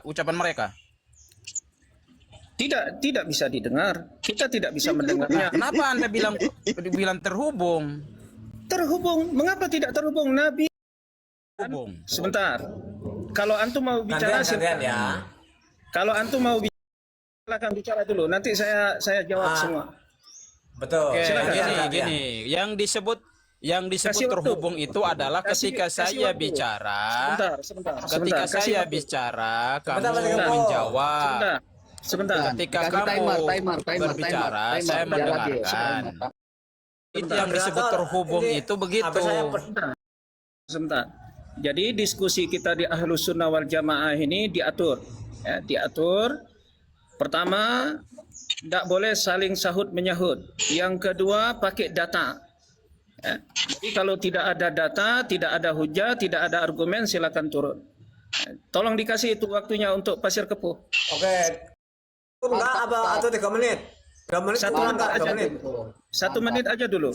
ucapan mereka? Tidak bisa didengar. Kita tidak bisa mendengarnya. Kenapa Anda bilang terhubung? Terhubung. Mengapa tidak terhubung? Nabi. Terhubung. Sebentar. Kalau antum mau bicara, gantian ya. Kalau antum mau bicara, silakan bicara dulu. Nanti saya jawab semua. Betul. Oke, Silakan. gini. Yang disebut terhubung itu adalah ketika saya bicara. Ketika saya bicara, kamu menjawab. Sebentar. Ketika kamu berbicara, saya mendengarkan. Itu yang disebut terhubung itu begitu. Sebentar. Jadi diskusi kita di Ahlus Sunnah wal Jamaah ini diatur. Ya, diatur. Pertama, tidak boleh saling sahut menyahut. Yang kedua, pakai data. Ya. Jadi kalau tidak ada data, tidak ada hujah, tidak ada argumen, silakan turun. Ya. Tolong dikasih itu waktunya untuk Pasir Kepuh. Oke. Enggak apa atau 3 menit? 3 menit. 1 menit aja. 1 menit aja dulu.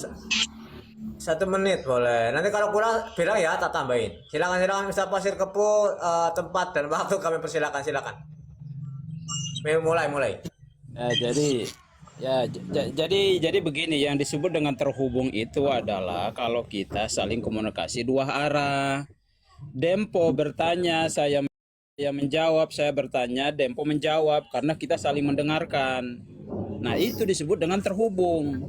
1 menit boleh. Nanti kalau kurang bilang ya, tak tambahin. Silakan Mr. Pasir Kepuh, tempat dan waktu kami persilakan. Mulai. Jadi begini, yang disebut dengan terhubung itu adalah kalau kita saling komunikasi dua arah. Dempo bertanya, saya menjawab, saya bertanya, Dempo menjawab, karena kita saling mendengarkan. Nah, itu disebut dengan terhubung.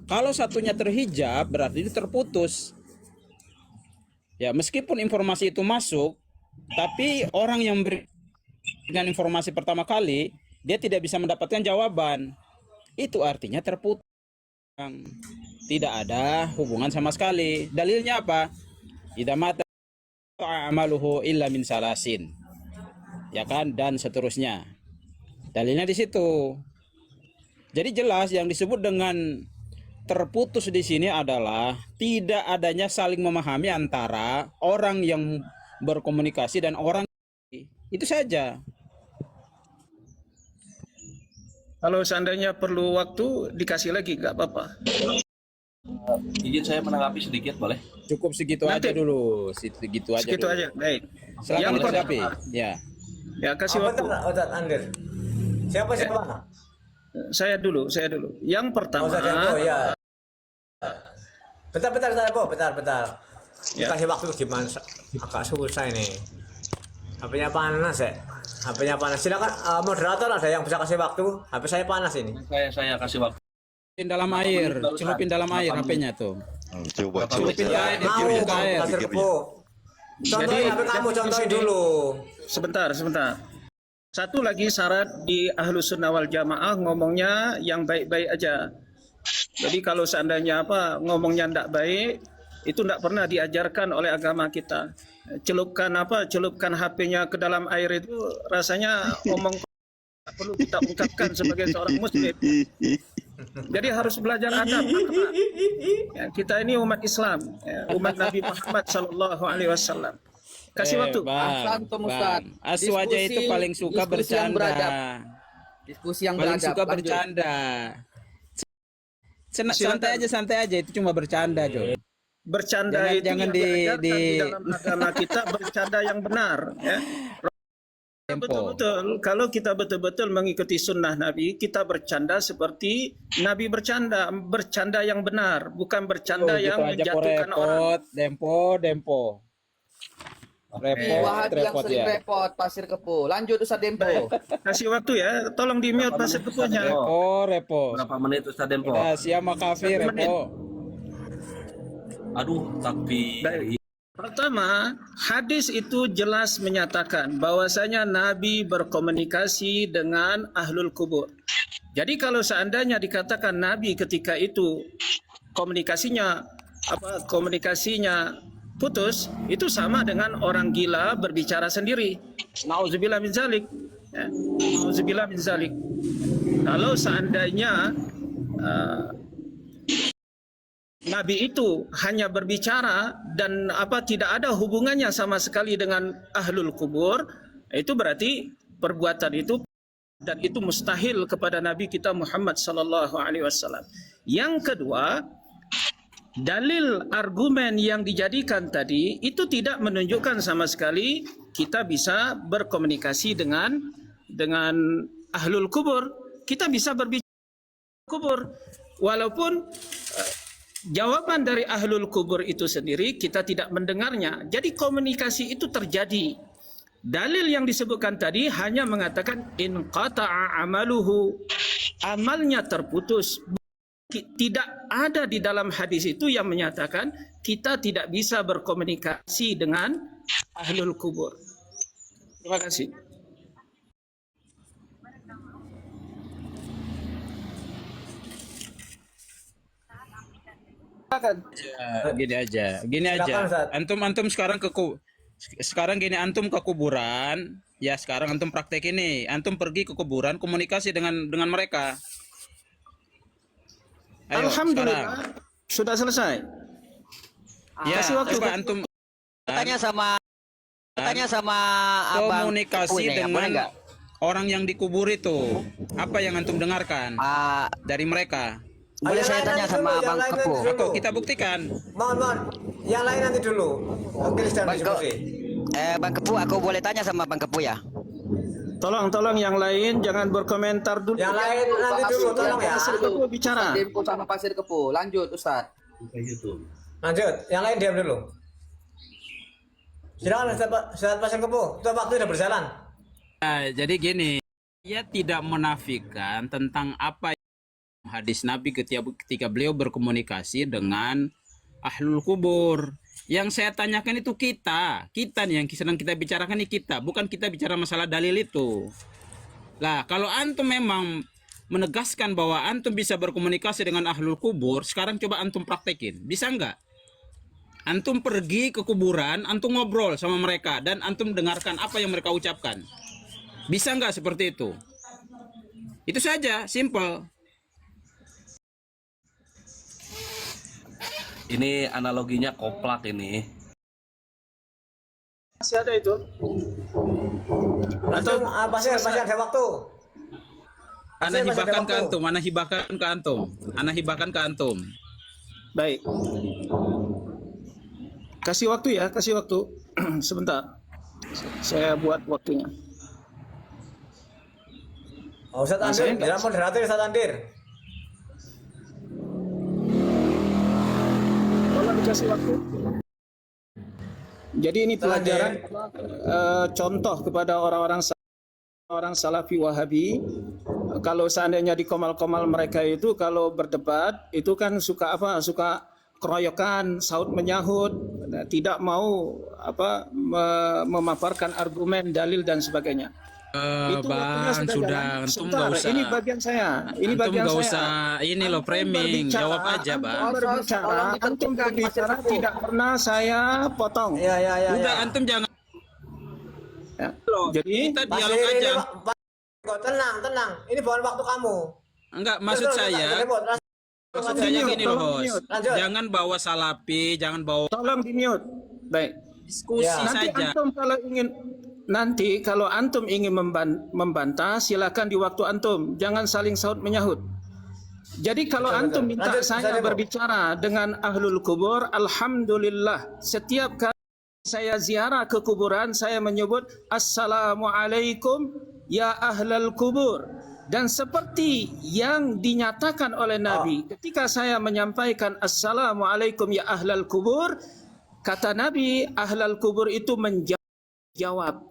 Kalau satunya terhijab, berarti itu terputus. Ya, meskipun informasi itu masuk, tapi orang yang dengan informasi pertama kali, dia tidak bisa mendapatkan jawaban. Itu artinya terputus. Tidak ada hubungan sama sekali. Dalilnya apa? Idza mata amaluhu illa min salasin. Ya kan, dan seterusnya. Dalilnya di situ. Jadi jelas yang disebut dengan terputus di sini adalah tidak adanya saling memahami antara orang yang berkomunikasi dan orang. Itu saja. Kalau seandainya perlu waktu, dikasih lagi, nggak apa-apa. Izin saya menanggapi sedikit, boleh? Cukup segitu aja dulu. Segitu aja. Segitu aja, baik. Silakan ditanggapi. Ya. Ya, kasih waktu. Andir. Siapa? Saya dulu. Yang pertama. Ya. Bentar, Ya. Kasih waktu gimana? Agak susah ini. HP-nya panas ya. Silakan moderator, ada yang bisa kasih waktu. HP saya panas ini. Saya kasih waktu. Dalam air, celupin dalam air HP-nya tuh. Coba. Pasir Kepuh. Contohin HP kamu, contohin dulu. Sebentar. Satu lagi syarat di Ahlus Sunnah wal Jamaah, ngomongnya yang baik-baik aja. Jadi kalau seandainya ngomongnya tidak baik, itu tidak pernah diajarkan oleh agama kita. Celupkan HP-nya ke dalam air itu rasanya omong perlu kita ungkapkan sebagai seorang muslim. Jadi harus belajar adab. Ya, kita ini umat Islam, umat Nabi Muhammad SAW. Kasih waktu. Asu aja itu paling suka bercanda. Diskusi yang paling beradab. suka bercanda. Santai aja, itu cuma bercanda, Jo. Bercanda jangan di dalam agama kita, bercanda yang benar, ya. Betul-betul, kalau kita betul-betul mengikuti sunnah Nabi, kita bercanda seperti Nabi bercanda yang benar, bukan bercanda yang menjatuhkan orang. Dempo. Repot ya. Repot Pasir Kepuh. Lanjut Ustaz Dempo. Kasih waktu ya, tolong di mute Pasir Kepuhnya. Repo. Berapa menit Ustaz Dempo? Rahasia Makafi, Repo. Aduh, tapi Pertama, hadis itu jelas menyatakan bahwasanya Nabi berkomunikasi dengan ahlul kubur. Jadi kalau seandainya dikatakan Nabi ketika itu komunikasinya putus, itu sama dengan orang gila berbicara sendiri. Nauzubillah min zalik. Ya. Nauzubillah min zalik. Kalau seandainya Nabi itu hanya berbicara dan tidak ada hubungannya sama sekali dengan ahlul kubur, itu berarti perbuatan itu dan itu mustahil kepada Nabi kita Muhammad sallallahu alaihi wasallam. Yang kedua, dalil argumen yang dijadikan tadi itu tidak menunjukkan sama sekali kita bisa berkomunikasi dengan ahlul kubur. Kita bisa berbicara kubur walaupun jawaban dari ahlul kubur itu sendiri kita tidak mendengarnya. Jadi komunikasi itu terjadi. Dalil yang disebutkan tadi hanya mengatakan in qata'a amaluhu, amalnya terputus. Tidak ada di dalam hadis itu yang menyatakan kita tidak bisa berkomunikasi dengan ahlul kubur. Terima kasih. Gini aja. Silakan, Ustaz. Antum sekarang sekarang gini, antum ke kuburan, ya sekarang antum praktek ini, antum pergi ke kuburan, komunikasi dengan mereka. Ayo, Alhamdulillah sudah selesai. ya, Kasih waktu. coba antum Tanya sama abang komunikasi Kepu ini, dengan boleh nggak? orang yang dikubur itu. Apa yang antum dengarkan dari mereka? Boleh saya tanya sama abang Kepu? Atau kita buktikan. Mohon, yang lain nanti dulu. Oke, dan Bang, diskusi. Bang Kepu, aku boleh tanya sama Bang Kepu ya? Tolong yang lain jangan berkomentar dulu. Yang lain nanti dulu, tolong ya. Pasir Kepu bicara. Dempo sama Pasir Kepu. Lanjut Ustaz. Lanjut, yang lain diam dulu. Silakan Ustaz Pasir Kepu, itu waktu sudah berjalan. Nah, jadi gini, dia tidak menafikan tentang apa hadis Nabi ketika beliau berkomunikasi dengan ahlul kubur. Yang saya tanyakan itu kita nih yang sedang kita bicarakan ini kita, bukan kita bicara masalah dalil itu. Lah, kalau antum memang menegaskan bahwa antum bisa berkomunikasi dengan ahlul kubur, sekarang coba antum praktekin. Bisa nggak? Antum pergi ke kuburan, antum ngobrol sama mereka dan antum dengarkan apa yang mereka ucapkan. Bisa nggak seperti itu? Itu saja, simple. Ini analoginya koplak ini. Masih ada itu. Atau Pasir ada waktu. Ana Masih ada hibahkan ke waktu. antum, ana hibahkan ke antum. Baik. Kasih waktu ya, kasih waktu. Sebentar. Saya buat waktunya. Ustaz Andir, jangan moderator Ustaz Andir. Tolong dikasih waktu. Jadi ini pelajaran contoh kepada orang Salafi Wahabi. Kalau seandainya di komal-komal mereka itu kalau berdebat itu kan suka keroyokan, saut menyahut, tidak mau memaparkan argumen, dalil dan sebagainya. Itu waktunya Bang, sudah, antum Sebentar, nggak usah. ini bagian saya. Ini Antum bagian nggak saya. usah, ini loh framing, jawab aja, Bang. Antum berbicara tidak pernah saya potong. Ya. Udah, antum jangan. Ya. Loh, Jadi kita Pasir dialog ini, aja. Kok tenang. Ini bukan waktu kamu. Enggak, maksud saya gini loh, host. Lanjut. Jangan bawa salapi, jangan bawa tolong di mute. Baik. diskusi Ya. saja. Nanti kalau antum ingin membantah silakan di waktu antum, jangan saling saut menyahut. Jadi kalau antum minta Lanjut, saya Ustaz Debo. berbicara dengan ahlul kubur, alhamdulillah setiap kali saya ziarah ke kuburan saya menyebut assalamualaikum ya ahlal kubur. Dan seperti yang dinyatakan oleh Nabi ketika saya menyampaikan assalamualaikum ya ahlal kubur, kata Nabi ahlal kubur itu menjawab.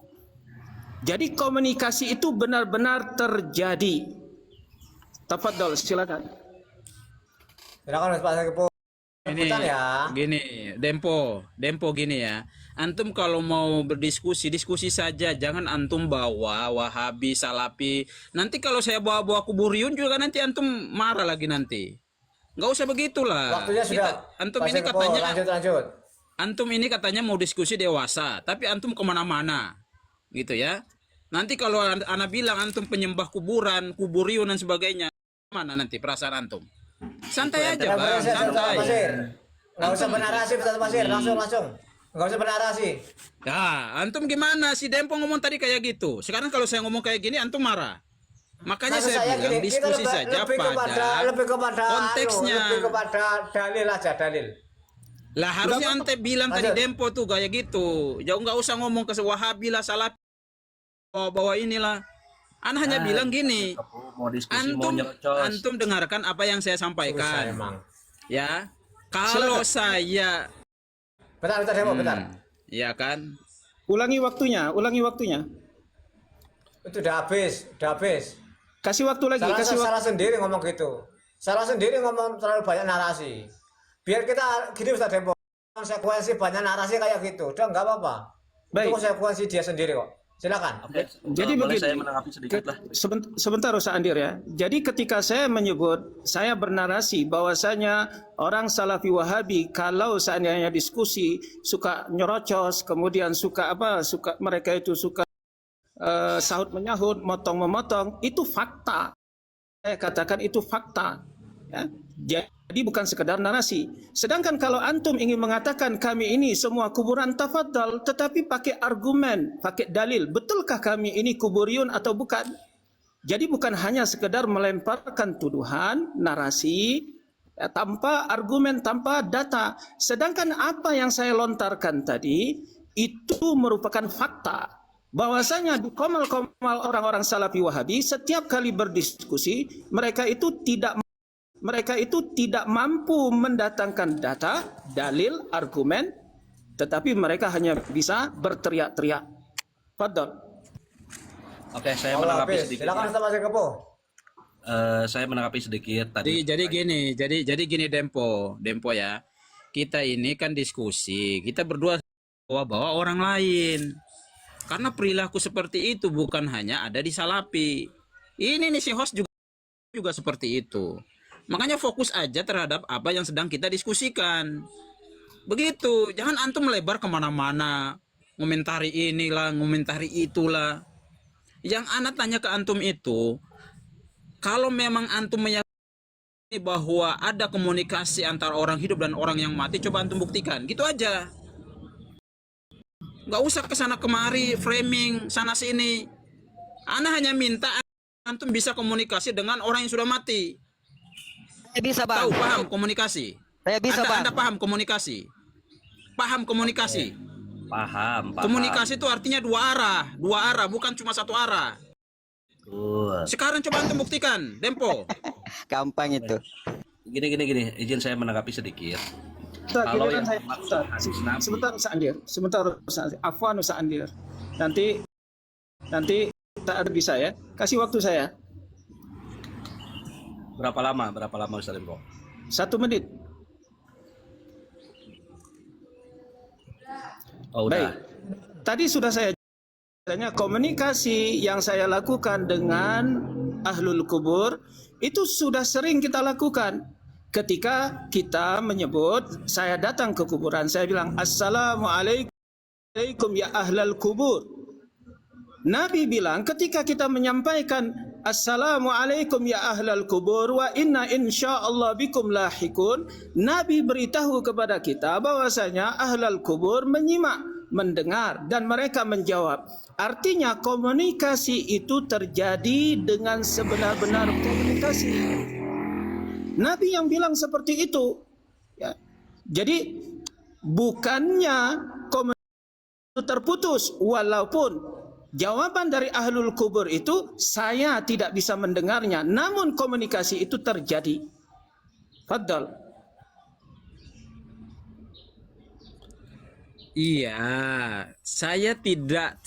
Jadi komunikasi itu benar-benar terjadi. Tafadhol, silakan. Silakan Mas Pasir Kepu. Ini Ya. gini, Dempo gini ya. Antum kalau mau diskusi saja, jangan antum bawa Wahabi, Salafi. Nanti kalau saya bawa Kuburiyun juga nanti antum marah lagi nanti. Nggak usah begitulah. Waktunya sudah. Antum Pasir ini Kepu, katanya lanjut. antum ini katanya mau diskusi dewasa, tapi antum kemana-mana, gitu ya. Nanti kalau anak bilang antum penyembah kuburan, Kuburiyun dan sebagainya, mana nanti perasaan antum? Santai aja, Bang, santai. Nggak usah bernarasi Ustaz Pasir, langsung. Nggak usah bernarasi. Ya, antum gimana? Si Dempo ngomong tadi kayak gitu. Sekarang kalau saya ngomong kayak gini, antum marah. Makanya Maksud saya bilang gini, kita diskusi saja pada lebih kepada konteksnya. lebih kepada dalil aja, dalil. Lah harusnya ante bilang tadi Lanjut. Dempo tuh kayak gitu. Jauh nggak usah ngomong ke Wahabi lah, salah bawa inilah. Ana hanya bilang gini, Mau diskusi, mau antum nyerocos. antum dengarkan apa yang saya Susah sampaikan. emang. Ya, kalau saya, Bentar, Demo, bentar. ya kan, Ulangi waktunya, ulangi waktunya. Itu udah habis, udah habis. Kasih waktu lagi, kasih waktu. Salah sendiri ngomong gitu. Salah sendiri ngomong terlalu banyak narasi. Biar kita gini Ustaz Dempo, konsekuensi banyak narasi kayak gitu. Udah nggak apa-apa. Baik. Itu konsekuensi dia sendiri kok. Silakan. Oke, Jadi boleh begini. saya menanggapi sedikit lah. Sebentar Ustaz Andir ya. Jadi ketika saya menyebut, saya bernarasi bahwasanya orang Salafi Wahabi kalau seandainya diskusi suka nyerocos, kemudian suka mereka itu suka sahut menyahut, motong memotong, itu fakta. Saya katakan itu fakta. Ya. Jadi bukan sekedar narasi. Sedangkan kalau antum ingin mengatakan kami ini semua kuburan, tafadhal, tetapi pakai argumen, pakai dalil. Betulkah kami ini kuburiyun atau bukan? Jadi bukan hanya sekedar melemparkan tuduhan, narasi, tanpa argumen, tanpa data. Sedangkan apa yang saya lontarkan tadi, itu merupakan fakta. Bahwasanya di komal-komal orang-orang Salafi Wahabi, setiap kali berdiskusi, mereka itu tidak mampu mendatangkan data, dalil, argumen, tetapi mereka hanya bisa berteriak-teriak. Fadhol. Oke, saya Kalau menanggapi habis, sedikit. silakan Ustaz Mas Kepo. Saya menanggapi sedikit tadi. jadi gini Dempo ya. Kita ini kan diskusi, kita berdua bawa orang lain. Karena perilaku seperti itu bukan hanya ada di Salafi. Ini nih si host juga seperti itu. Makanya fokus aja terhadap apa yang sedang kita diskusikan. Begitu, jangan antum melebar kemana-mana. Ngomentari inilah, ngomentari itulah. Yang ana tanya ke antum itu, kalau memang antum meyakini bahwa ada komunikasi antara orang hidup dan orang yang mati, coba antum buktikan. Gitu aja. Nggak usah kesana kemari, framing, sana sini. Ana hanya minta antum bisa komunikasi dengan orang yang sudah mati. Saya bisa bang. Tahu, paham komunikasi? Saya bisa bang. Anda paham komunikasi? Paham komunikasi? Paham. Komunikasi itu artinya dua arah, bukan cuma satu arah. Betul. Sekarang coba antum buktikan, Dempo. Gampang itu. Gini. Izin saya menanggapi sedikit. Kalau yang saya, dimaksud hadis Nabi. sebentar Ustaz Andir. Afwan Ustaz Andir. Nanti tak ada bisa ya. Kasih waktu saya Berapa lama Ustaz Dempo? 1 menit. Oh, Baik. udah. Tadi sudah saya tanya, komunikasi yang saya lakukan dengan ahlul kubur itu sudah sering kita lakukan. Ketika kita menyebut, saya datang ke kuburan, saya bilang assalamualaikum ya ahlal kubur. Nabi bilang ketika kita menyampaikan assalamualaikum ya ahlal kubur wa inna insyaallah bikum lahikun, Nabi beritahu kepada kita bahwasanya ahlal kubur menyimak, mendengar, dan mereka menjawab. Artinya komunikasi itu terjadi dengan sebenar-benar komunikasi. Nabi yang bilang seperti itu. Ya. Jadi bukannya komunikasi itu terputus, walaupun jawaban dari ahlul kubur itu saya tidak bisa mendengarnya, namun komunikasi itu terjadi. Fadhal. Iya, saya tidak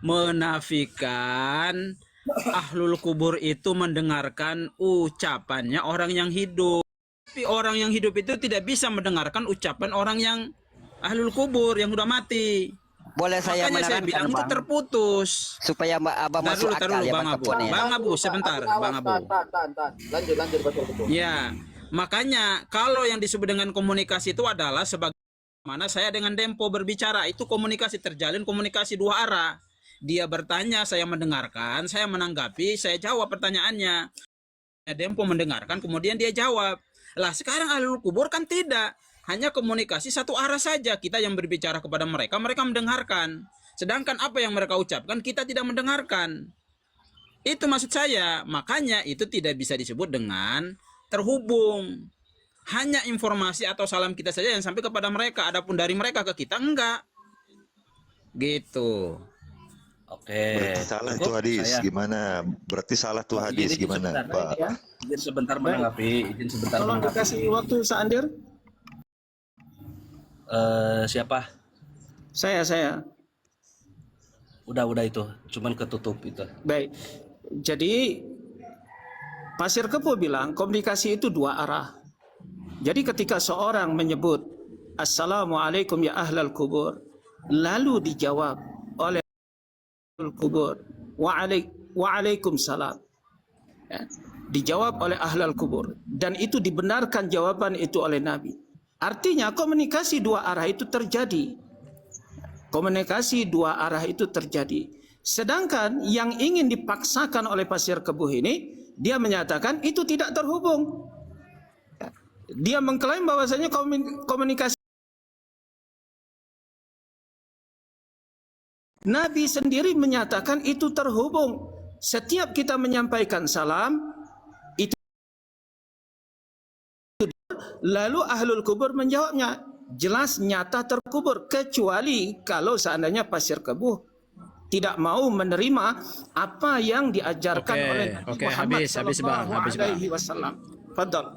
menafikan ahlul kubur itu mendengarkan ucapannya orang yang hidup. Tapi orang yang hidup itu tidak bisa mendengarkan ucapan orang yang ahlul kubur yang sudah mati. Boleh saya Makanya saya menerangkan bilang itu bang, terputus. supaya Mbak Abah Tar masuk dulu, akal ya Bang bang Abu. Kepon ya. Bang Abu, sebentar, Bang Abu. Tahan. Lanjut Pastor Kepo. Ya, makanya kalau yang disebut dengan komunikasi itu adalah sebagaimana saya dengan Dempo berbicara, itu komunikasi terjalin, komunikasi dua arah. Dia bertanya, saya mendengarkan, saya menanggapi, saya jawab pertanyaannya. Dempo mendengarkan, kemudian dia jawab. Lah sekarang ahlul kubur kan tidak, hanya komunikasi satu arah saja. Kita yang berbicara kepada mereka, mereka mendengarkan. Sedangkan apa yang mereka ucapkan kita tidak mendengarkan. Itu maksud saya, makanya itu tidak bisa disebut dengan terhubung. Hanya informasi atau salam kita saja yang sampai kepada mereka, adapun dari mereka ke kita enggak. Gitu. Oke. Berarti salah itu Cukup, hadis, saya. gimana? Berarti salah tuh hadis, Izin gimana, sebentar, Pak? Ya. Izin sebentar menanggapi. Izin sebentar Tolong menanggapi. dikasih waktu Saandir. Siapa? Saya. Udah itu. Cuman ketutup itu. Baik. Jadi Pasir Kebo bilang komunikasi itu dua arah. Jadi ketika seorang menyebut Assalamualaikum ya ahlal kubur, lalu dijawab oleh ahlul kubur, Waalaikumsalam. Ya, dijawab oleh ahlul kubur, dan itu dibenarkan jawaban itu oleh Nabi. Artinya komunikasi dua arah itu terjadi. Komunikasi dua arah itu terjadi. Sedangkan yang ingin dipaksakan oleh Pasir Kebo ini, dia menyatakan itu tidak terhubung. Dia mengklaim bahwasanya komunikasi Nabi sendiri menyatakan itu terhubung. Setiap kita menyampaikan salam, itu lalu ahlul kubur menjawabnya. Jelas nyata terkubur, kecuali kalau seandainya Pasir Kebo tidak mau menerima apa yang diajarkan oleh Nabi Muhammad sallallahu alaihi wasallam. Fadhal.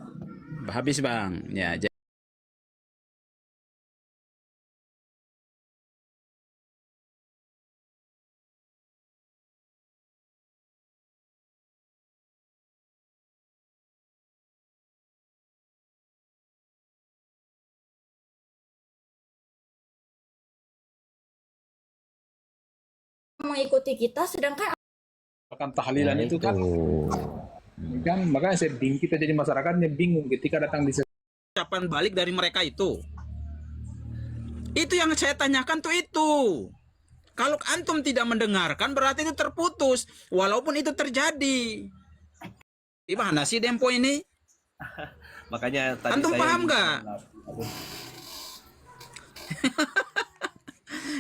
Habis Bang. Ya, mengikuti kita, sedangkan Akan tahlilan itu kan makanya saya bingung, kita jadi masyarakatnya bingung ketika datang di ucapan balik dari mereka itu. Itu yang saya tanyakan tuh itu. Kalau antum tidak mendengarkan berarti itu terputus, walaupun itu terjadi. Gimana sih Dempo ini? Makanya tadi Antum saya paham nggak?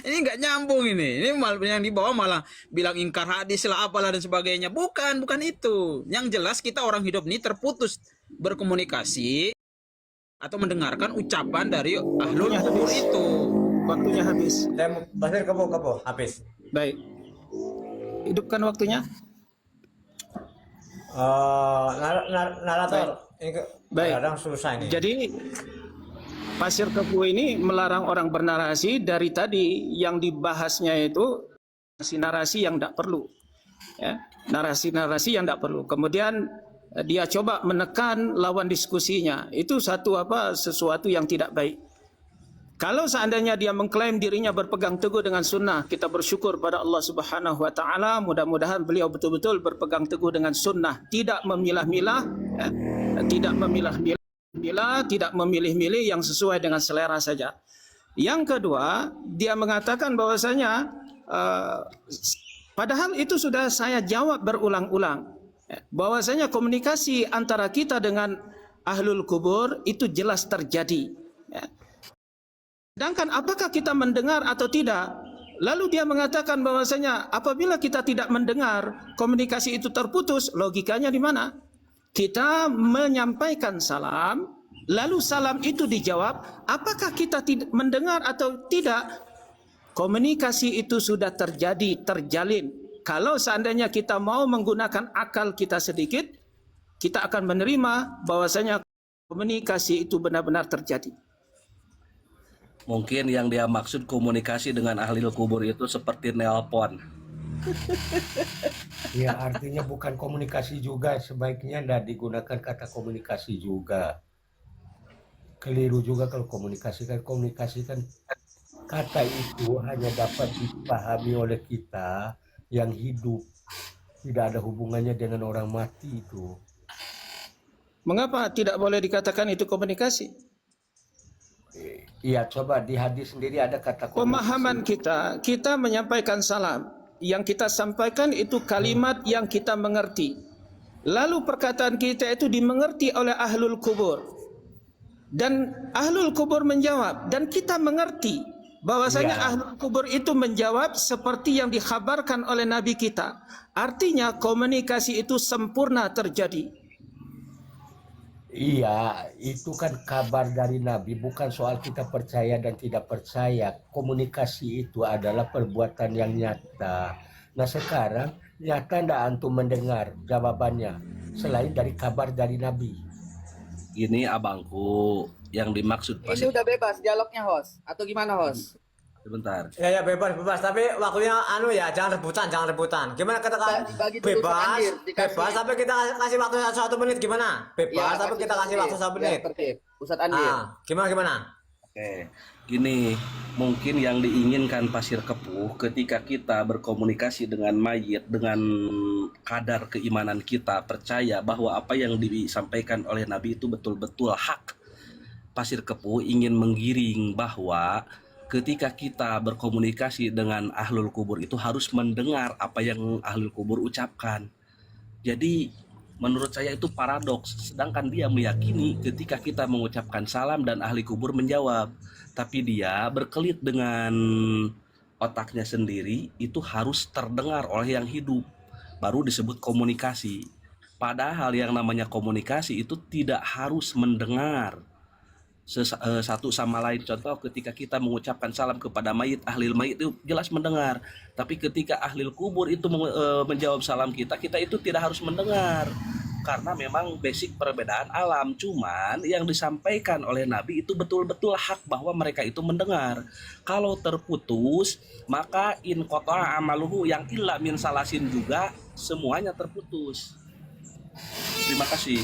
Ini nggak nyambung ini. Ini malah yang dibawa malah bilang ingkar hadis lah apalah dan sebagainya. Bukan itu. Yang jelas kita orang hidup ini terputus berkomunikasi atau mendengarkan ucapan dari ahlul kubur itu. Waktunya habis. Pasir Kebo habis. Baik. Hidupkan waktunya. Narator. Baik. Kadang susah ini. Jadi Pasir Kebo ini melarang orang bernarasi dari tadi yang dibahasnya itu narasi-narasi yang tidak perlu. Ya, narasi-narasi yang tidak perlu. Kemudian dia coba menekan lawan diskusinya. Itu sesuatu yang tidak baik. Kalau seandainya dia mengklaim dirinya berpegang teguh dengan sunnah, kita bersyukur pada Allah Subhanahu wa taala, mudah-mudahan beliau betul-betul berpegang teguh dengan sunnah, tidak memilah-milah, tidak memilah-milah, tidak memilih-milih, yang sesuai dengan selera saja. Yang kedua, dia mengatakan bahwasanya padahal itu sudah saya jawab berulang-ulang, bahwasanya komunikasi antara kita dengan ahlul kubur itu jelas terjadi. Sedangkan apakah kita mendengar atau tidak? Lalu dia mengatakan bahwasanya apabila kita tidak mendengar, komunikasi itu terputus. Logikanya di mana? Kita menyampaikan salam, lalu salam itu dijawab, apakah kita mendengar atau tidak? Komunikasi itu sudah terjadi, terjalin. Kalau seandainya kita mau menggunakan akal kita sedikit, kita akan menerima bahwasanya komunikasi itu benar-benar terjadi. Mungkin yang dia maksud komunikasi dengan ahli kubur itu seperti nelpon. Ya, artinya bukan komunikasi juga, sebaiknya tidak digunakan kata komunikasi juga. Keliru juga kalau komunikasi kan kata itu hanya dapat dipahami oleh kita yang hidup, tidak ada hubungannya dengan orang mati itu. Mengapa tidak boleh dikatakan itu komunikasi? Iya, coba di hadis sendiri ada kata komunikasi. Pemahaman kita menyampaikan salam. Yang kita sampaikan itu kalimat yang kita mengerti. Lalu perkataan kita itu dimengerti oleh ahlul kubur. Dan ahlul kubur menjawab. Dan kita mengerti bahwasanya Iya. ahlul kubur itu menjawab seperti yang dikhabarkan oleh Nabi kita. Artinya komunikasi itu sempurna terjadi. Iya, itu kan kabar dari Nabi, bukan soal kita percaya dan tidak percaya. Komunikasi itu adalah perbuatan yang nyata. Nah sekarang nyata ndak antum mendengar jawabannya selain dari kabar dari Nabi. Ini abangku yang dimaksud Ini pasir. udah bebas dialognya, host. Atau gimana, host? Sebentar. Ya bebas bebas tapi waktunya anu ya jangan rebutan. Gimana katakan Bagi dulu bebas Ustaz Andir, dikasih- bebas tapi kita kasih waktu 1 menit gimana? Bebas tapi kita kasih waktu 1 menit. Tertib. Ustaz Andir. Gimana? Oke, gini, mungkin yang diinginkan Pasir Kepuh ketika kita berkomunikasi dengan mayit dengan kadar keimanan kita percaya bahwa apa yang disampaikan oleh Nabi itu betul-betul hak. Pasir Kepuh ingin menggiring bahwa ketika kita berkomunikasi dengan ahlul kubur itu harus mendengar apa yang ahlul kubur ucapkan. Jadi menurut saya itu paradoks, sedangkan dia meyakini ketika kita mengucapkan salam dan ahli kubur menjawab, tapi dia berkelit dengan otaknya sendiri, itu harus terdengar oleh yang hidup, baru disebut komunikasi. Padahal yang namanya komunikasi itu tidak harus mendengar satu sama lain. Contoh ketika kita mengucapkan salam kepada mayit, ahli mayit itu jelas mendengar, tapi ketika ahli kubur itu menjawab salam kita itu tidak harus mendengar, karena memang basic perbedaan alam. Cuman yang disampaikan oleh Nabi itu betul-betul hak bahwa mereka itu mendengar. Kalau terputus maka in qata'a amaluhu yang illa min salasin juga semuanya terputus. Terima kasih.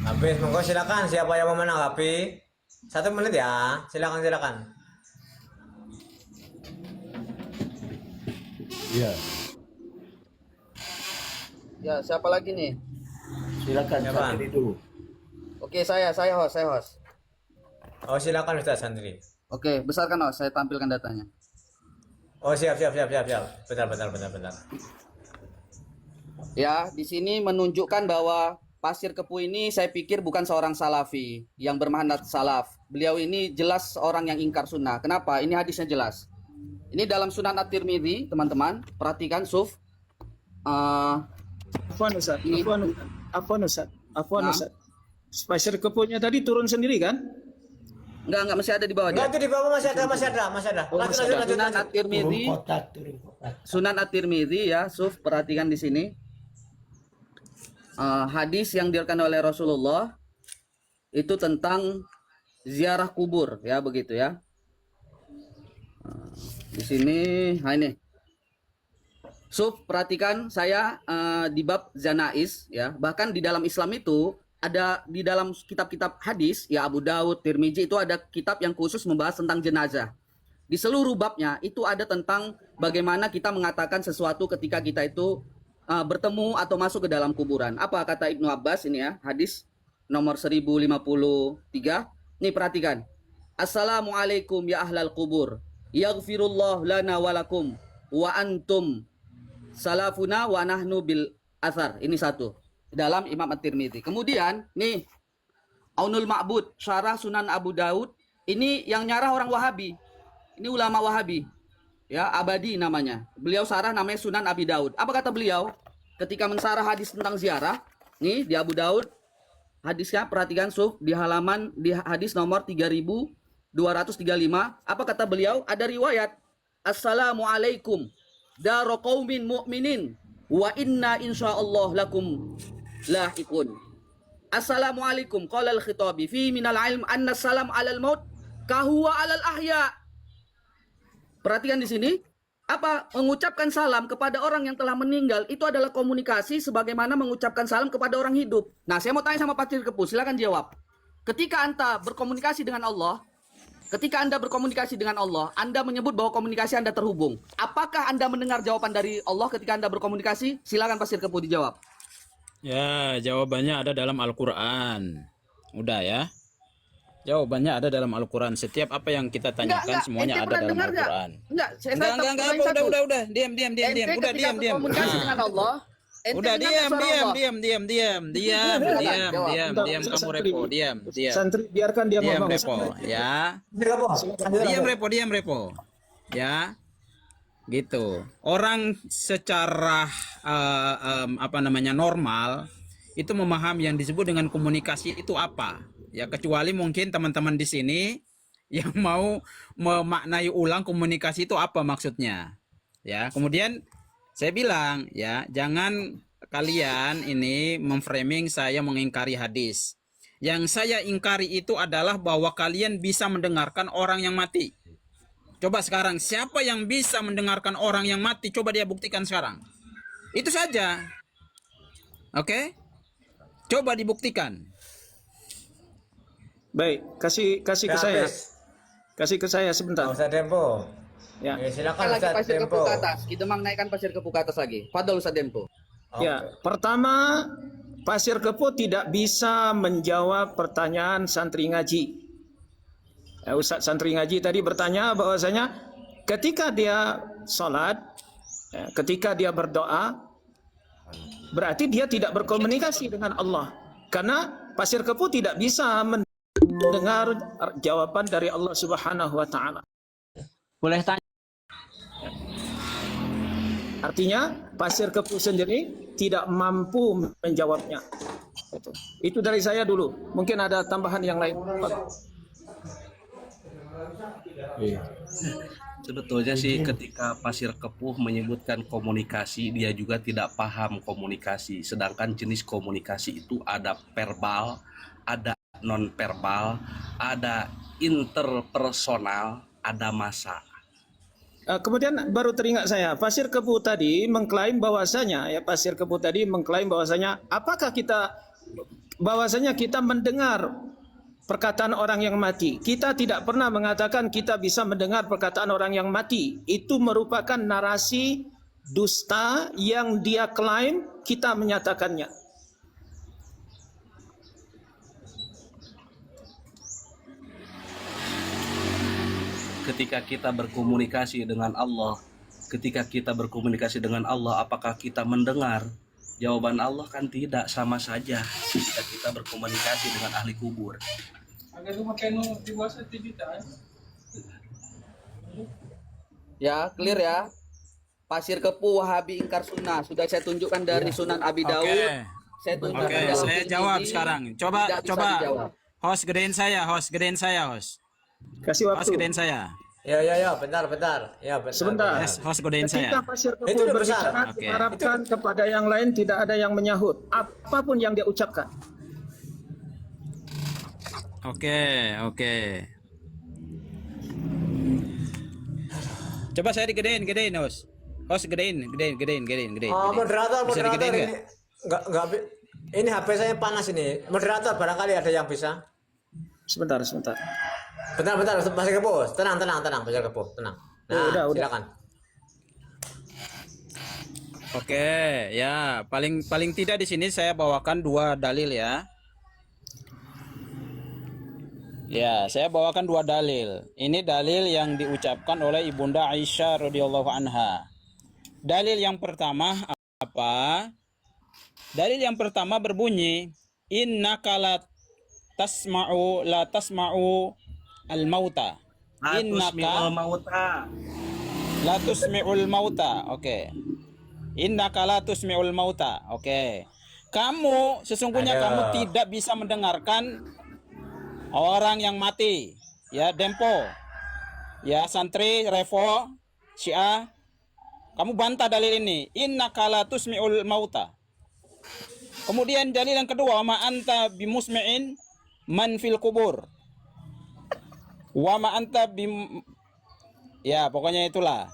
Habis monggo silakan siapa yang mau menanggapi 1 menit ya silakan. Iya, Ya, siapa lagi nih? silakan Ya, Bang. Santri dulu. Oke, saya host. Oh silakan Ustaz Sandri. Oke, besarkan host, saya tampilkan datanya. Oh siap. Bentar. Ya, di sini menunjukkan bahwa Pasir Kepuh ini saya pikir bukan seorang salafi yang bermanhaj salaf. Beliau ini jelas orang yang ingkar sunnah. Kenapa? Ini hadisnya jelas. Ini dalam Sunan At-Tirmidzi, teman-teman. Perhatikan, Suf. Afwan Ustaz, Ini- Afwan Nah. Ustaz. Pasir Kepuhnya tadi turun sendiri kan? Enggak masih ada di bawah Enggak dia. itu di bawah masih ada. Lanjut. Sunan At-Tirmidzi. Turun kotak. Sunan At-Tirmidzi ya, Suf, perhatikan di sini. Hadis yang diriwayatkan oleh Rasulullah itu tentang ziarah kubur ya, begitu ya. Di sini, ini. Suf, perhatikan saya di bab Zanais ya. Bahkan di dalam Islam itu ada di dalam kitab-kitab hadis ya, Abu Daud, Tirmizi, itu ada kitab yang khusus membahas tentang jenazah. Di seluruh babnya itu ada tentang bagaimana kita mengatakan sesuatu ketika kita itu bertemu atau masuk ke dalam kuburan. Apa kata Ibnu Abbas ini ya, hadis nomor 1053. Nih perhatikan. Assalamualaikum ya ahlal kubur. Yaghfirullah lana walakum wa antum salafuna wa nahnu bil athar. Ini satu. Dalam Imam At-Tirmidzi. Kemudian nih Aunul Ma'bud, Syarah Sunan Abu Daud. Ini yang nyarah orang Wahabi. Ini ulama Wahabi. Ya, Abadi namanya. Beliau sarah namanya Sunan Abi Daud. Apa kata beliau? Ketika mensarah hadis tentang ziarah, nih di Abu Daud, hadisnya perhatikan Suf, di hadis nomor 3235, apa kata beliau? Ada riwayat, Assalamualaikum daro qaumin mu'minin wa inna insyaallah lakum lahikun. Assalamualaikum qala al-khitabi fi minal ilm anna salam alal maut kahuwa alal ahya. Perhatikan di sini, apa mengucapkan salam kepada orang yang telah meninggal itu adalah komunikasi sebagaimana mengucapkan salam kepada orang hidup. Nah, saya mau tanya sama Pasir Kepuh, silakan jawab. Ketika Anda berkomunikasi dengan Allah, Anda menyebut bahwa komunikasi Anda terhubung. Apakah Anda mendengar jawaban dari Allah ketika Anda berkomunikasi? Silakan Pasir Kepuh dijawab. Ya, jawabannya ada dalam Al-Quran. Udah ya. Jawabannya ada dalam Al-Quran. Setiap apa yang kita tanyakan semuanya ada dalam Al-Quran. Enggak, Enggak, udah. Diam. Ente Udah, ketika diam. berkomunikasi dengan Allah, Ente Udah dengar suara Allah? diam kamu Repo, diam. Santri biarkan dia Diam ngomong. Repo, ya. Diam Repo. Ya. Gitu. Orang secara normal itu memahami yang disebut dengan komunikasi itu apa. Ya, kecuali mungkin teman-teman di sini yang mau memaknai ulang komunikasi itu apa maksudnya. Ya, kemudian saya bilang ya, jangan kalian ini memframing saya mengingkari hadis. Yang saya ingkari itu adalah bahwa kalian bisa mendengarkan orang yang mati. Coba sekarang, siapa yang bisa mendengarkan orang yang mati? Coba dia buktikan sekarang. Itu saja. Oke? Coba dibuktikan. Baik, kasih ke saya. Kasih ke saya sebentar. Nggak usah tempo. Ya. Silakan Lagi Ustaz pasir tempo. kepuh ke atas. Kita naikkan pasir kepuh ke atas lagi. Fadol Ustaz Dempo. Ya, pertama Pasir Kepuh tidak bisa menjawab pertanyaan santri ngaji. Ustaz santri ngaji tadi bertanya bahwasanya ketika dia sholat, ketika dia berdoa, berarti dia tidak berkomunikasi dengan Allah. Karena Pasir Kepuh tidak bisa mendengar jawaban dari Allah Subhanahu wa taala. Boleh tanya? Artinya Pasir Kepuh sendiri tidak mampu menjawabnya. Itu dari saya dulu. Mungkin ada tambahan yang lain. Sebetulnya sih ketika Pasir Kepuh menyebutkan komunikasi, dia juga tidak paham komunikasi. Sedangkan jenis komunikasi itu ada verbal, ada non-verbal, ada interpersonal, ada massa. Kemudian baru teringat saya, Pasir Kepuh tadi mengklaim bahwasanya apakah bahwasanya kita mendengar perkataan orang yang mati. Kita tidak pernah mengatakan kita bisa mendengar perkataan orang yang mati. Itu merupakan narasi dusta yang dia klaim, kita menyatakannya. Ketika kita berkomunikasi dengan Allah, apakah kita mendengar? Jawaban Allah kan tidak, sama saja ketika kita berkomunikasi dengan ahli kubur. Ya, clear ya. Pasir Kepuh Wahabi ingkar sunnah. Sudah saya tunjukkan dari Sunan Abi Daud. Saya tunjukkan Oke, dalam saya video jawab ini. sekarang. Tidak bisa dijawab. Host gedein saya. Kasih Host waktu. gedein saya. Ya, bentar. Ya, bentar. Sebentar. Yes, host gedein Ketika saya. Pasir Itu Kepuh udah besar. berbicara, Oke. diharapkan kepada yang lain tidak ada yang menyahut apapun yang dia ucapkan. Oke. Coba saya digedein host. Host gedein. Moderator Bisa digedein ini nggak? enggak ini HP saya panas ini. Moderator barangkali ada yang bisa. Sebentar. Bentar, Pasir Kepuh. Tenang, Pasir Kepuh, tenang. Nah, Udah. silakan. Oke, ya paling tidak di sini saya bawakan dua dalil ya. Ya, saya bawakan dua dalil. Ini dalil yang diucapkan oleh Ibunda Aisyah radhiyallahu anha. Dalil yang pertama apa? Dalil yang pertama berbunyi, innaka la tasma'u al-mauta. La tusmi'ul mauta. Oke. Innaka la tusmi'ul mauta. Oke. Kamu sesungguhnya kamu tidak bisa mendengarkan orang yang mati. Ya, Dempo. Ya, santri Revo, Syiah. Kamu bantah dalil ini. Innaka la tusmi'ul mauta. Kemudian dalil yang kedua, ma anta bimusmi'in man fil kubur. Wa ma anta ya, pokoknya itulah.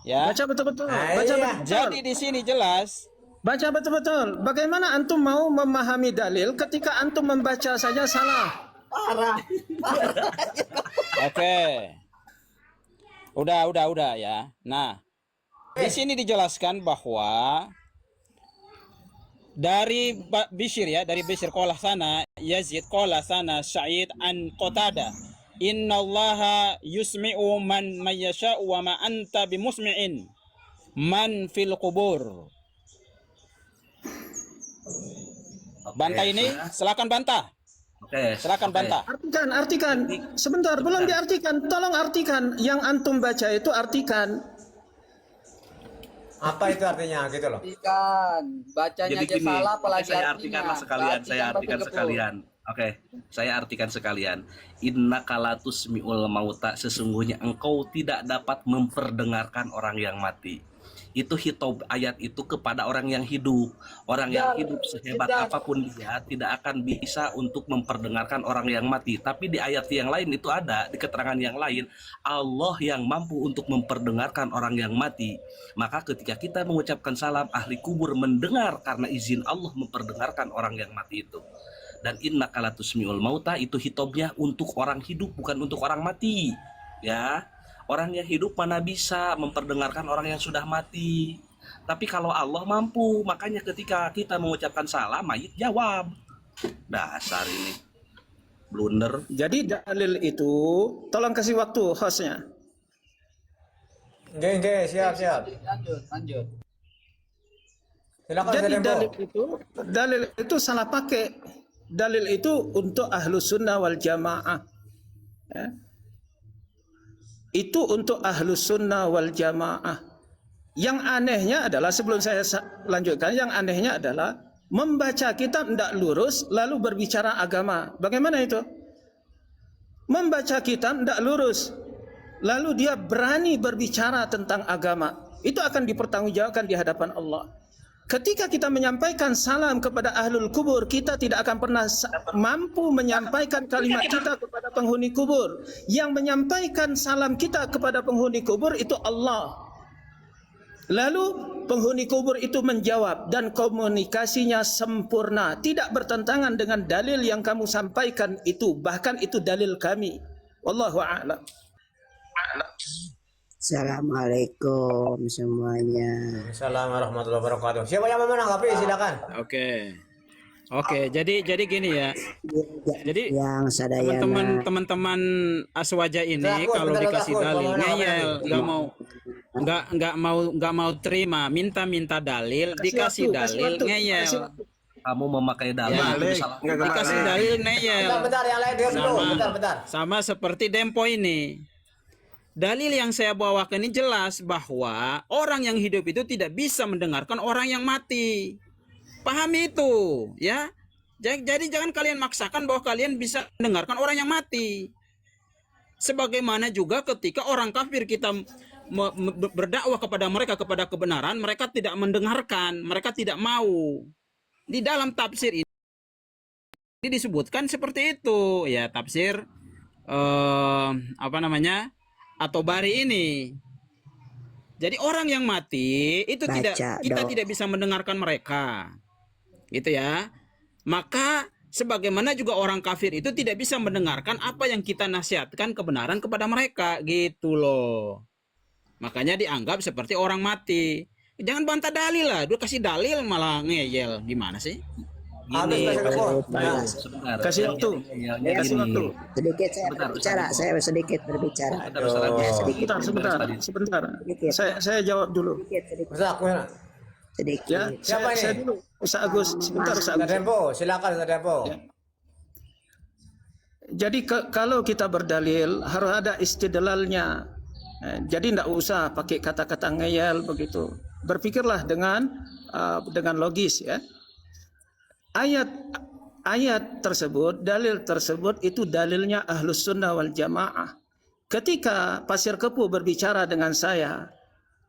Ya. Baca betul-betul. Jadi di sini jelas. Baca betul-betul. Bagaimana antum mau memahami dalil ketika antum membaca saja salah? Oke. Udah ya. Nah, di sini dijelaskan bahwa dari Bishr qolah sana Yazid qolah sana Sa'id an Qatada innallaha yusmi'u man yasha'u wa ma anta bimusmi'in man fil qubur. Bantah ini, silakan bantah. Oke. Silakan oke. bantah. Artikan. Sebentar, belum diartikan. Tolong artikan. Yang antum baca itu artikan. Apa itu artinya gitu loh? Ikan, bacanya Jadi aja gini, salah apalagi saya artinya. artikanlah sekalian, saya artikan sekalian. Oke, saya artikan sekalian. Inna kalatus miul mauta, sesungguhnya engkau tidak dapat memperdengarkan orang yang mati. Itu hitob ayat itu kepada orang yang hidup. Orang yang hidup sehebat apapun dia tidak akan bisa untuk memperdengarkan orang yang mati. Tapi di ayat yang lain itu ada, di keterangan yang lain, Allah yang mampu untuk memperdengarkan orang yang mati. Maka ketika kita mengucapkan salam, ahli kubur mendengar karena izin Allah memperdengarkan orang yang mati itu. Dan inna kalatusmiul mauta itu hitobnya untuk orang hidup, bukan untuk orang mati. Ya. Orang yang hidup mana bisa memperdengarkan orang yang sudah mati. Tapi kalau Allah mampu, makanya ketika kita mengucapkan salam, mayit jawab. Dasar ini blunder. Jadi dalil itu, tolong kasih waktu hostnya. Oke, siap. Lanjut. Silakan Jadi Tempo. dalil itu salah pakai. Dalil itu untuk ahlu sunnah wal jamaah. Ya. Itu untuk ahlu sunnah wal jamaah. Yang anehnya adalah, sebelum saya lanjutkan, yang anehnya adalah membaca kitab tidak lurus lalu berbicara agama. Bagaimana itu? Membaca kitab tidak lurus lalu dia berani berbicara tentang agama. Itu akan dipertanggungjawabkan di hadapan Allah. Ketika kita menyampaikan salam kepada ahlul kubur, kita tidak akan pernah mampu menyampaikan kalimat kita kepada penghuni kubur. Yang menyampaikan salam kita kepada penghuni kubur itu Allah. Lalu penghuni kubur itu menjawab dan komunikasinya sempurna, tidak bertentangan dengan dalil yang kamu sampaikan itu, bahkan itu dalil kami. Wallahu a'lam. Assalamualaikum semuanya. Assalamualaikum warahmatullahi wabarakatuh. Siapa yang mau menanggapi? Silakan. Oke, jadi gini ya. Jadi Yang sadayana teman-teman Aswaja ini Takut, kalau bentar, dikasih takut, dalil mau ngeyel, menanggapi. nggak mau terima, minta dalil, dikasih dalil ngeyel. Kamu memakai dalil itu salah. Dikasih dalil ngeyel. Bentar, yang lain dulu. Bentar. Sama seperti Dempo ini. Dalil yang saya bawakan ini jelas bahwa orang yang hidup itu tidak bisa mendengarkan orang yang mati. Pahami itu, ya. Jadi jangan kalian maksakan bahwa kalian bisa mendengarkan orang yang mati. Sebagaimana juga ketika orang kafir kita berdakwah kepada mereka kepada kebenaran, mereka tidak mendengarkan, mereka tidak mau. Di dalam tafsir ini disebutkan seperti itu, ya, tafsir At-Tabari ini. Jadi orang yang mati itu kita tidak bisa mendengarkan mereka. Gitu ya. Maka sebagaimana juga orang kafir itu tidak bisa mendengarkan apa yang kita nasihatkan kebenaran kepada mereka, gitu loh. Makanya dianggap seperti orang mati. Jangan bantah dalil lah, dia kasih dalil malah ngeyel. Gimana sih? Habis Sebentar. Kasih waktu. Kasih waktu. sedikit saya berbicara, sedikit berbicara. Sebentar. Saya jawab dulu. Ustaz, aku ya. Sedikit. Ya, Siapa saya ini? dulu. Ustaz Agus, sebentar Ustaz Ustaz Agus. Tempo, silakan Ustaz Tempo. Ya. Jadi kalau kita berdalil harus ada istidlalnya. Jadi tidak usah pakai kata-kata ngeyel begitu. Berpikirlah dengan logis, ya. Ayat tersebut, dalil tersebut itu dalilnya Ahlus Sunnah wal Jamaah. Ketika Pasir Kepu berbicara dengan saya,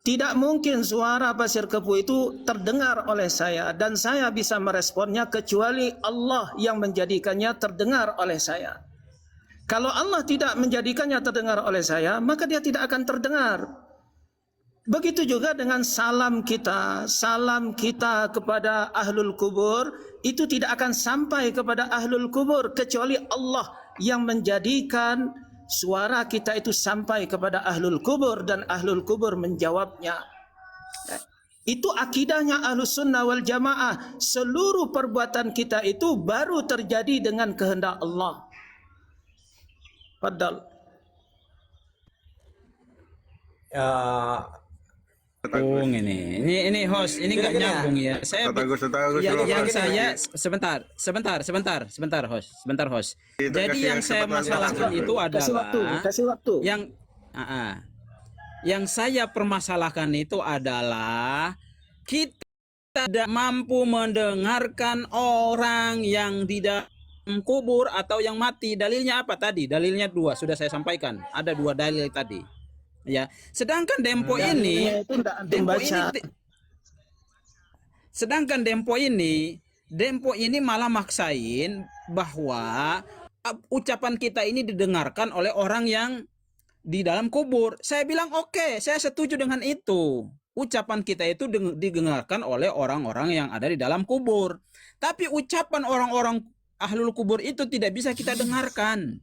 tidak mungkin suara Pasir Kepu itu terdengar oleh saya dan saya bisa meresponnya kecuali Allah yang menjadikannya terdengar oleh saya. Kalau Allah tidak menjadikannya terdengar oleh saya, maka dia tidak akan terdengar. Begitu juga dengan salam kita kepada ahlul kubur itu tidak akan sampai kepada ahlul kubur kecuali Allah yang menjadikan suara kita itu sampai kepada ahlul kubur dan ahlul kubur menjawabnya. Itu akidahnya Ahlus Sunnah wal Jamaah. Seluruh perbuatan kita itu baru terjadi dengan kehendak Allah. Padahal Bung, ini host, ini nggak nyambung ya. Saya sebentar host. Jadi yang saya masalahkan itu adalah kasih waktu. yang saya permasalahkan itu adalah kita tidak mampu mendengarkan orang yang di dalam kubur atau yang mati. Dalilnya apa tadi? Dalilnya 2 sudah saya sampaikan. Ada 2 dalil tadi. Ya, sedangkan Dempo ini Dempo ini malah maksain bahwa ucapan kita ini didengarkan oleh orang yang di dalam kubur. Saya bilang oke, saya setuju dengan itu. Ucapan kita itu didengarkan oleh orang-orang yang ada di dalam kubur. Tapi ucapan orang-orang ahlul kubur itu tidak bisa kita dengarkan.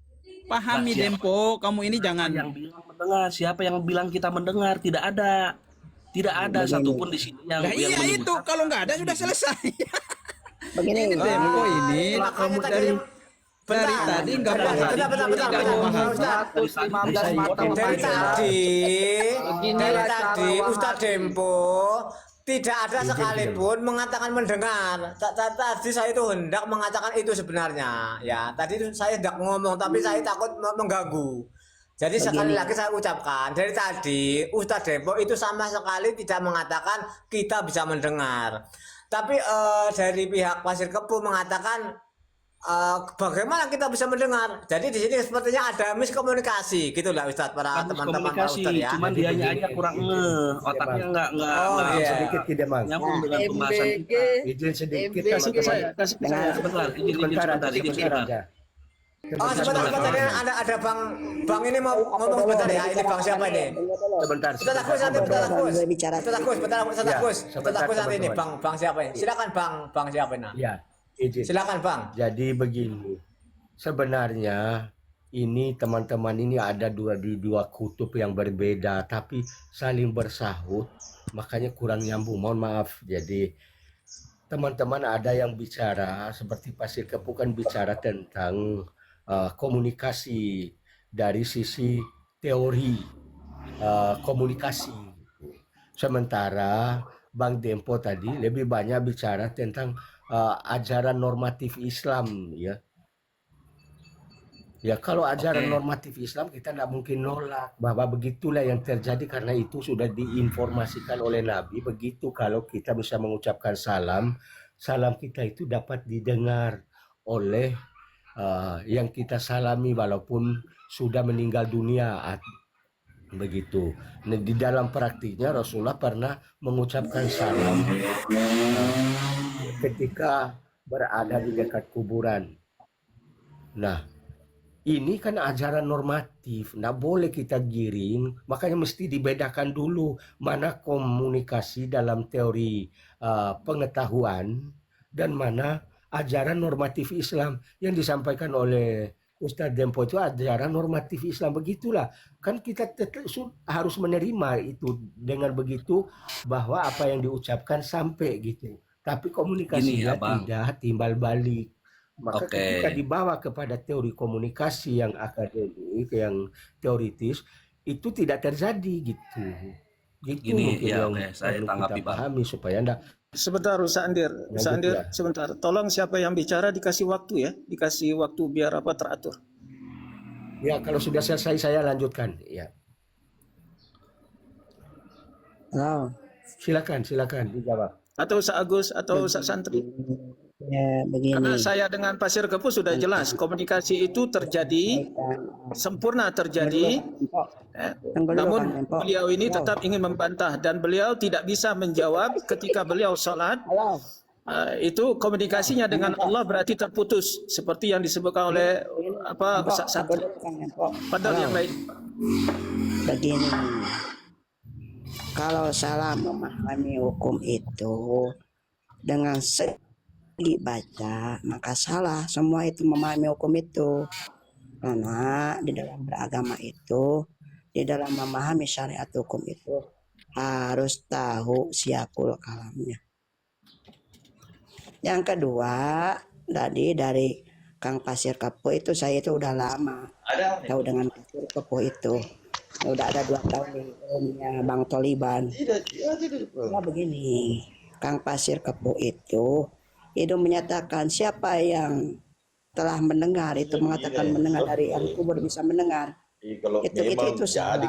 Pahami Dempo, kamu ini jangan yang bilang mendengar. Siapa yang bilang kita mendengar? Tidak ada satupun di sini yang iya menyebut. itu kalau nggak ada sudah selesai. Begini, Dempo ini Makanya dari tadi nggak paham. Dari tadi Ustadz Dempo tidak ada sekalipun mengatakan mendengar. Tadi saya itu hendak mengatakan itu sebenarnya. Ya, tadi itu saya hendak ngomong tapi saya takut mengganggu. Jadi sekali lagi saya ucapkan, dari tadi Ustadz Dempo itu sama sekali tidak mengatakan kita bisa mendengar. Tapi dari pihak Pasir Kepu mengatakan bagaimana kita bisa mendengar. Jadi di sini sepertinya ada miskomunikasi gitulah Ustadz, para teman-teman Pak Ustadz ya. Cuman dianya aja kurang otaknya nggak sedikit tidak mang. nyambung dengan pembahasan kita. Izin sedikit kasih ke saya. Sebentar, izin sebentar. Sebentar ada bang ini mau ngomong sebentar ya. Ini bang siapa ini? Sebentar. Ustadz Agus nanti Ustadz Agus nanti ini Bang. bang siapa ini? Silakan bang siapa ini? Ya, izin. Silakan bang. Jadi begini, sebenarnya ini teman-teman ini ada di dua kutub yang berbeda, tapi saling bersahut, makanya kurang nyambung. Mohon maaf. Jadi teman-teman ada yang bicara seperti Pasir Kepu kan bicara tentang komunikasi dari sisi teori komunikasi. Sementara Bang Dempo tadi lebih banyak bicara tentang ajaran normatif Islam ya. Ya kalau ajaran normatif Islam kita tidak mungkin nolak bahwa begitulah yang terjadi karena itu sudah diinformasikan oleh Nabi. Begitu kalau kita bisa mengucapkan salam kita itu dapat didengar oleh yang kita salami walaupun sudah meninggal dunia. Begitu. Nah, di dalam praktiknya Rasulullah pernah mengucapkan salam ketika berada di dekat kuburan. Nah, ini kan ajaran normatif, nggak boleh kita giring, makanya mesti dibedakan dulu mana komunikasi dalam teori pengetahuan dan mana ajaran normatif Islam. Yang disampaikan oleh Ustadz Dempo itu ajaran normatif Islam, begitulah. Kan kita harus menerima itu dengan begitu bahwa apa yang diucapkan sampai gitu. Tapi komunikasinya tidak timbal balik. Maka ketika dibawa kepada teori komunikasi yang akademik, yang teoritis, itu tidak terjadi gitu. Gitu Gini, ya, yang saya tanggapi, kita pahami supaya Anda. Sebentar Ustaz Andir, sebentar. Tolong siapa yang bicara dikasih waktu ya, dikasih waktu biar apa teratur. Ya, kalau sudah selesai saya lanjutkan. Ya. Halo. Silakan dijawab. Atau Ustaz Agus atau Ustaz Santri. Ya, begini. Karena saya dengan Pasir Kepu sudah jelas komunikasi itu terjadi, sempurna terjadi. Namun beliau ini tetap ingin membantah dan beliau tidak bisa menjawab ketika beliau sholat. Itu komunikasinya dengan Allah berarti terputus seperti yang disebutkan oleh Ustaz Santri. Padahal yang lain. Begini. Kalau salah memahami hukum itu dengan dibaca maka salah, semua itu memahami hukum itu. Karena di dalam beragama itu, di dalam memahami syariat hukum itu harus tahu siapul kalamnya. Yang kedua, tadi dari Kang Pasir Kepu itu saya itu udah lama tahu dengan Pasir Kepu itu. Udah ada 2 tahun di roomnya Bang Toliban. Tidak, tidak. Ya begini, Kang Pasir Kepu itu menyatakan siapa yang telah mendengar itu mengatakan mendengar dari ahli kubur bisa mendengar. Kalau Itu salah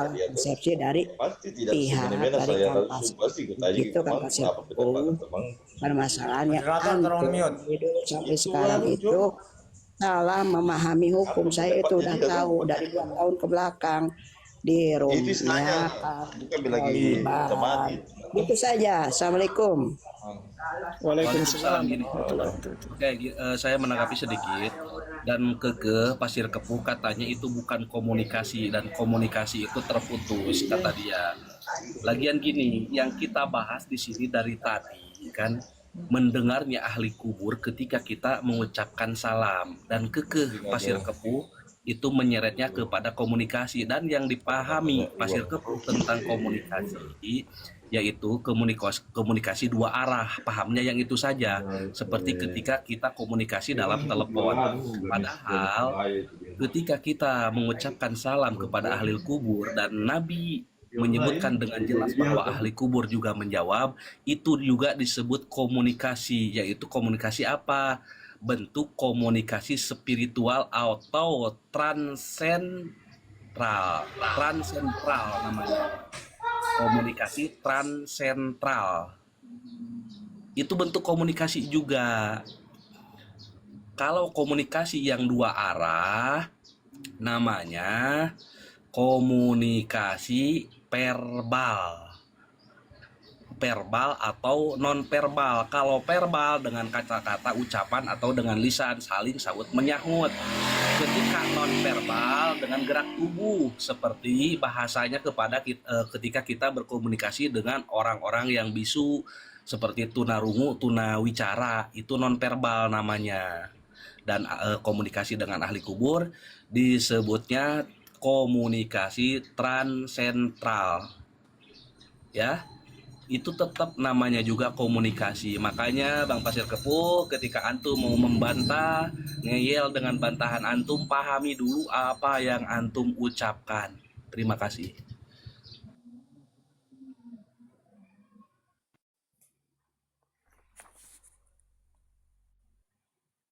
persepsi dari pihak dari Kang Pasir. Itu Kang Pasir Kepu. Permasalahannya itu sampai sekarang itu salah memahami hukum. Saya itu udah tahu dari 2 tahun ke belakang di rumahnya Taliban. Itu saja. Assalamualaikum. Waalaikumsalam. Oke, saya menanggapi sedikit dan ke Pasir Kepuh katanya itu bukan komunikasi dan komunikasi itu terputus kata dia. Lagian gini, yang kita bahas di sini dari tadi kan mendengarnya ahli kubur ketika kita mengucapkan salam dan Pasir Kepuh itu menyeretnya kepada komunikasi dan yang dipahami Pasir Kepuh tentang komunikasi yaitu komunikasi 2 arah, pahamnya yang itu saja seperti ketika kita komunikasi dalam telepon. Padahal ketika kita mengucapkan salam kepada ahli kubur dan Nabi menyebutkan dengan jelas bahwa ahli kubur juga menjawab, itu juga disebut komunikasi, yaitu komunikasi apa? Bentuk komunikasi spiritual atau transentral namanya. Komunikasi transentral. Itu bentuk komunikasi juga. Kalau komunikasi yang 2 arah namanya komunikasi verbal atau non verbal. Kalau verbal dengan kata-kata, ucapan atau dengan lisan saling sahut menyahut. Ketika non verbal dengan gerak tubuh seperti bahasanya ketika kita berkomunikasi dengan orang-orang yang bisu seperti tunarungu, tunawicara, itu non verbal namanya. Dan komunikasi dengan ahli kubur disebutnya komunikasi transentral. Ya. Itu tetap namanya juga komunikasi. Makanya Bang Pasir Kepuh ketika antum mau membantah, ngeyel dengan bantahan antum, pahami dulu apa yang antum ucapkan. Terima kasih.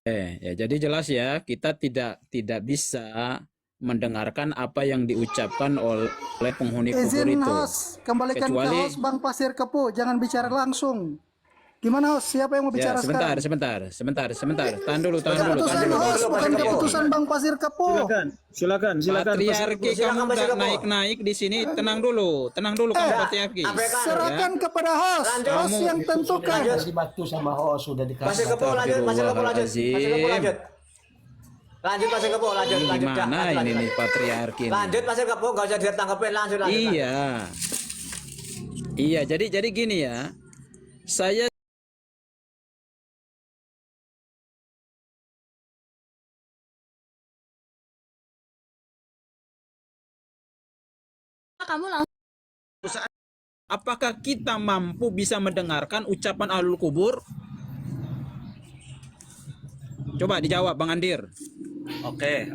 Ya jadi jelas ya, kita tidak bisa mendengarkan apa yang diucapkan oleh penghuni kubur Izin itu. host, kembalikan Kecuali- ke host Bang Pasir Kepuh, jangan bicara langsung. Gimana host? Siapa yang mau bicara sekarang? Sebentar. Tahan dulu. Keputusan host, bukan keputusan Bang Pasir Kepuh. Silakan. Patriarki kamu Pasir nggak Kepuh. naik di sini. Tenang dulu kamu patriarki. Serahkan kepada host, host yang tentukan. Sudah dibantu sama host, sudah dikasih. Pasir Kepuh lanjut. Pasir Kepuh lanjut. Gimana dah, ini nih patriarki ini? Lanjut Pasir Kepuh, nggak usah ditanggepin, lanjut. Iya, jadi gini ya. Saya apakah kita mampu bisa mendengarkan ucapan ahlul kubur? Coba dijawab Bang Andir. Oke.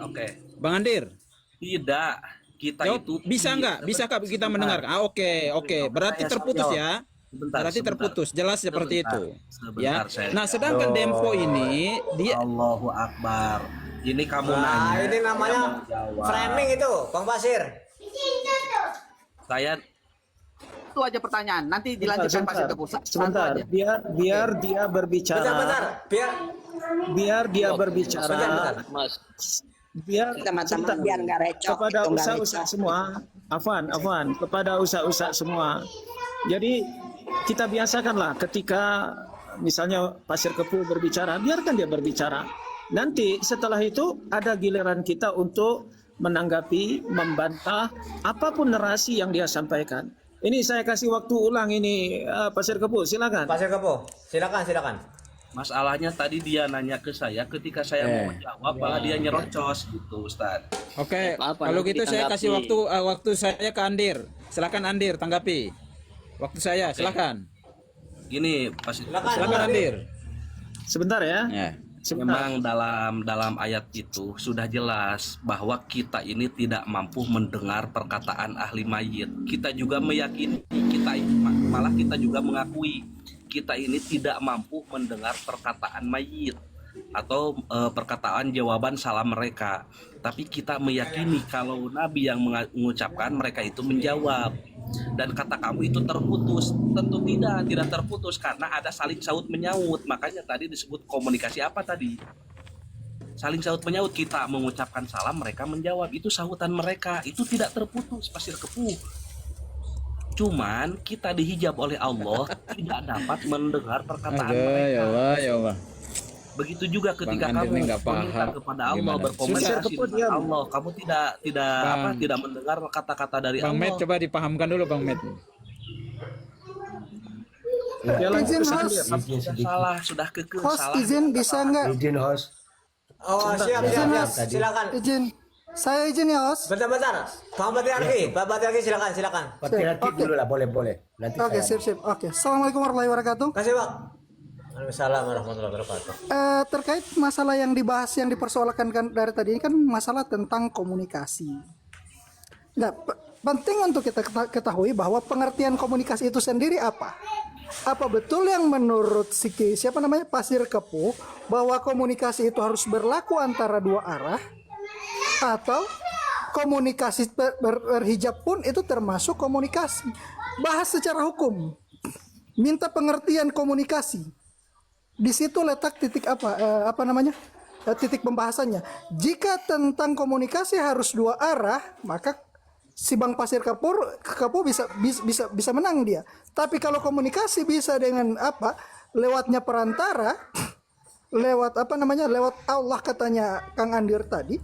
Bang Andir. Tidak. Kita Jawab, itu bisa nggak? Bisakah kita mendengarkan? Oke. Berarti terputus ya. Berarti terputus. Jelas seperti itu. Ya. Nah, sedangkan Dempo ini dia Allahu Akbar. Ini kamu Nah, nanya. ini namanya saya mau jawab. framing itu, Bang Pasir. Saya Itu aja pertanyaan. Nanti dilanjutkan Pasir Kepuh. Sebentar. Biar dia berbicara. Bentar. Biar dia berbicara. Bentar. Biar Teman-teman biar nggak recok. kepada itu nggak usaha-usaha recok. semua. Afwan, kepada usaha-usaha semua. Jadi kita biasakanlah ketika misalnya Pasir Kepuh berbicara, biarkan dia berbicara. Nanti setelah itu ada giliran kita untuk menanggapi, membantah apapun narasi yang dia sampaikan. Ini saya kasih waktu ulang ini Pasir Kepuh, silakan. Pasir Kepuh, silakan. masalahnya tadi dia nanya ke saya ketika saya mau menjawab malah dia nyerocos gitu Ustaz. Oke, kalau gitu saya kasih waktu saya ke Andir. Silakan Andir tanggapi. Waktu saya, silakan. Gini, Silakan Andir. Sebentar ya. Memang dalam ayat itu sudah jelas bahwa kita ini tidak mampu mendengar perkataan ahli mayit. Kita juga meyakini, malah kita juga mengakui kita ini tidak mampu mendengar perkataan mayit atau perkataan jawaban salam mereka. Tapi kita meyakini kalau Nabi yang mengucapkan, mereka itu menjawab. Dan kata kamu itu terputus. Tentu tidak terputus karena ada saling saut menyaut. Makanya tadi disebut komunikasi apa tadi? Saling saut menyaut, kita mengucapkan salam, mereka menjawab. Itu sahutan mereka, itu tidak terputus, Pasir Kepuh. Cuman kita dihijab oleh Allah, tidak dapat mendengar perkataan mereka. Ya Allah, ya Allah. Begitu juga ketika Bang Andri kamu nggak meminta paham kepada Allah, gimana. berkomunikasi dengan Allah, kamu tidak mendengar kata-kata dari Bang Med, Allah. coba dipahamkan dulu Bang Med. Ya, lanjut Izin ke host, Sandir. Sudah salah, sudah kekeh, host salah. izin bisa nggak? Izin host. Oh, siap. Silakan. Izin. Saya izin ya host. Bentar. Bang Patriarki, silakan. Patriarki Oke. dulu lah, boleh. Nanti Oke, saya. sip. Oke. Assalamualaikum warahmatullahi wabarakatuh. Kasih, Bang. Waalaikumsalam warahmatullahi wabarakatuh. Terkait masalah yang dibahas yang dipersoalkan kan dari tadi ini kan masalah tentang komunikasi. Nah, penting untuk kita ketahui bahwa pengertian komunikasi itu sendiri apa? Apa betul yang menurut Pasir Kepuh bahwa komunikasi itu harus berlaku antara dua arah, atau komunikasi berhijab pun itu termasuk komunikasi? Bahas secara hukum. Minta pengertian komunikasi. Di situ letak titik titik pembahasannya. Jika tentang komunikasi harus dua arah, maka si Bang Pasir Kepuh bisa menang dia. Tapi kalau komunikasi bisa dengan lewatnya perantara, lewat Allah katanya Kang Andir tadi,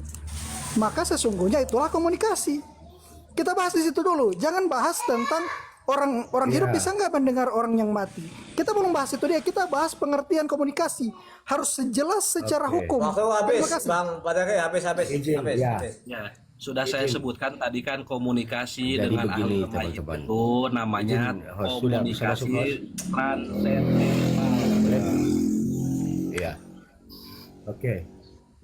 maka sesungguhnya itulah komunikasi. Kita bahas di situ dulu. Jangan bahas tentang orang hidup bisa nggak mendengar orang yang mati. Kita belum bahas itu dia. Kita bahas pengertian komunikasi harus sejelas secara hukum. Waktu habis, Terima kasih. Bang Patriarki, habis. Izin, ya. Ya, sudah saya sebutkan tadi kan komunikasi Jadi dengan begini, ahli mayit teman-teman. itu namanya Izin, host. Sudah, bisa masuk, komunikasi host? transsendental. Iya. Oke.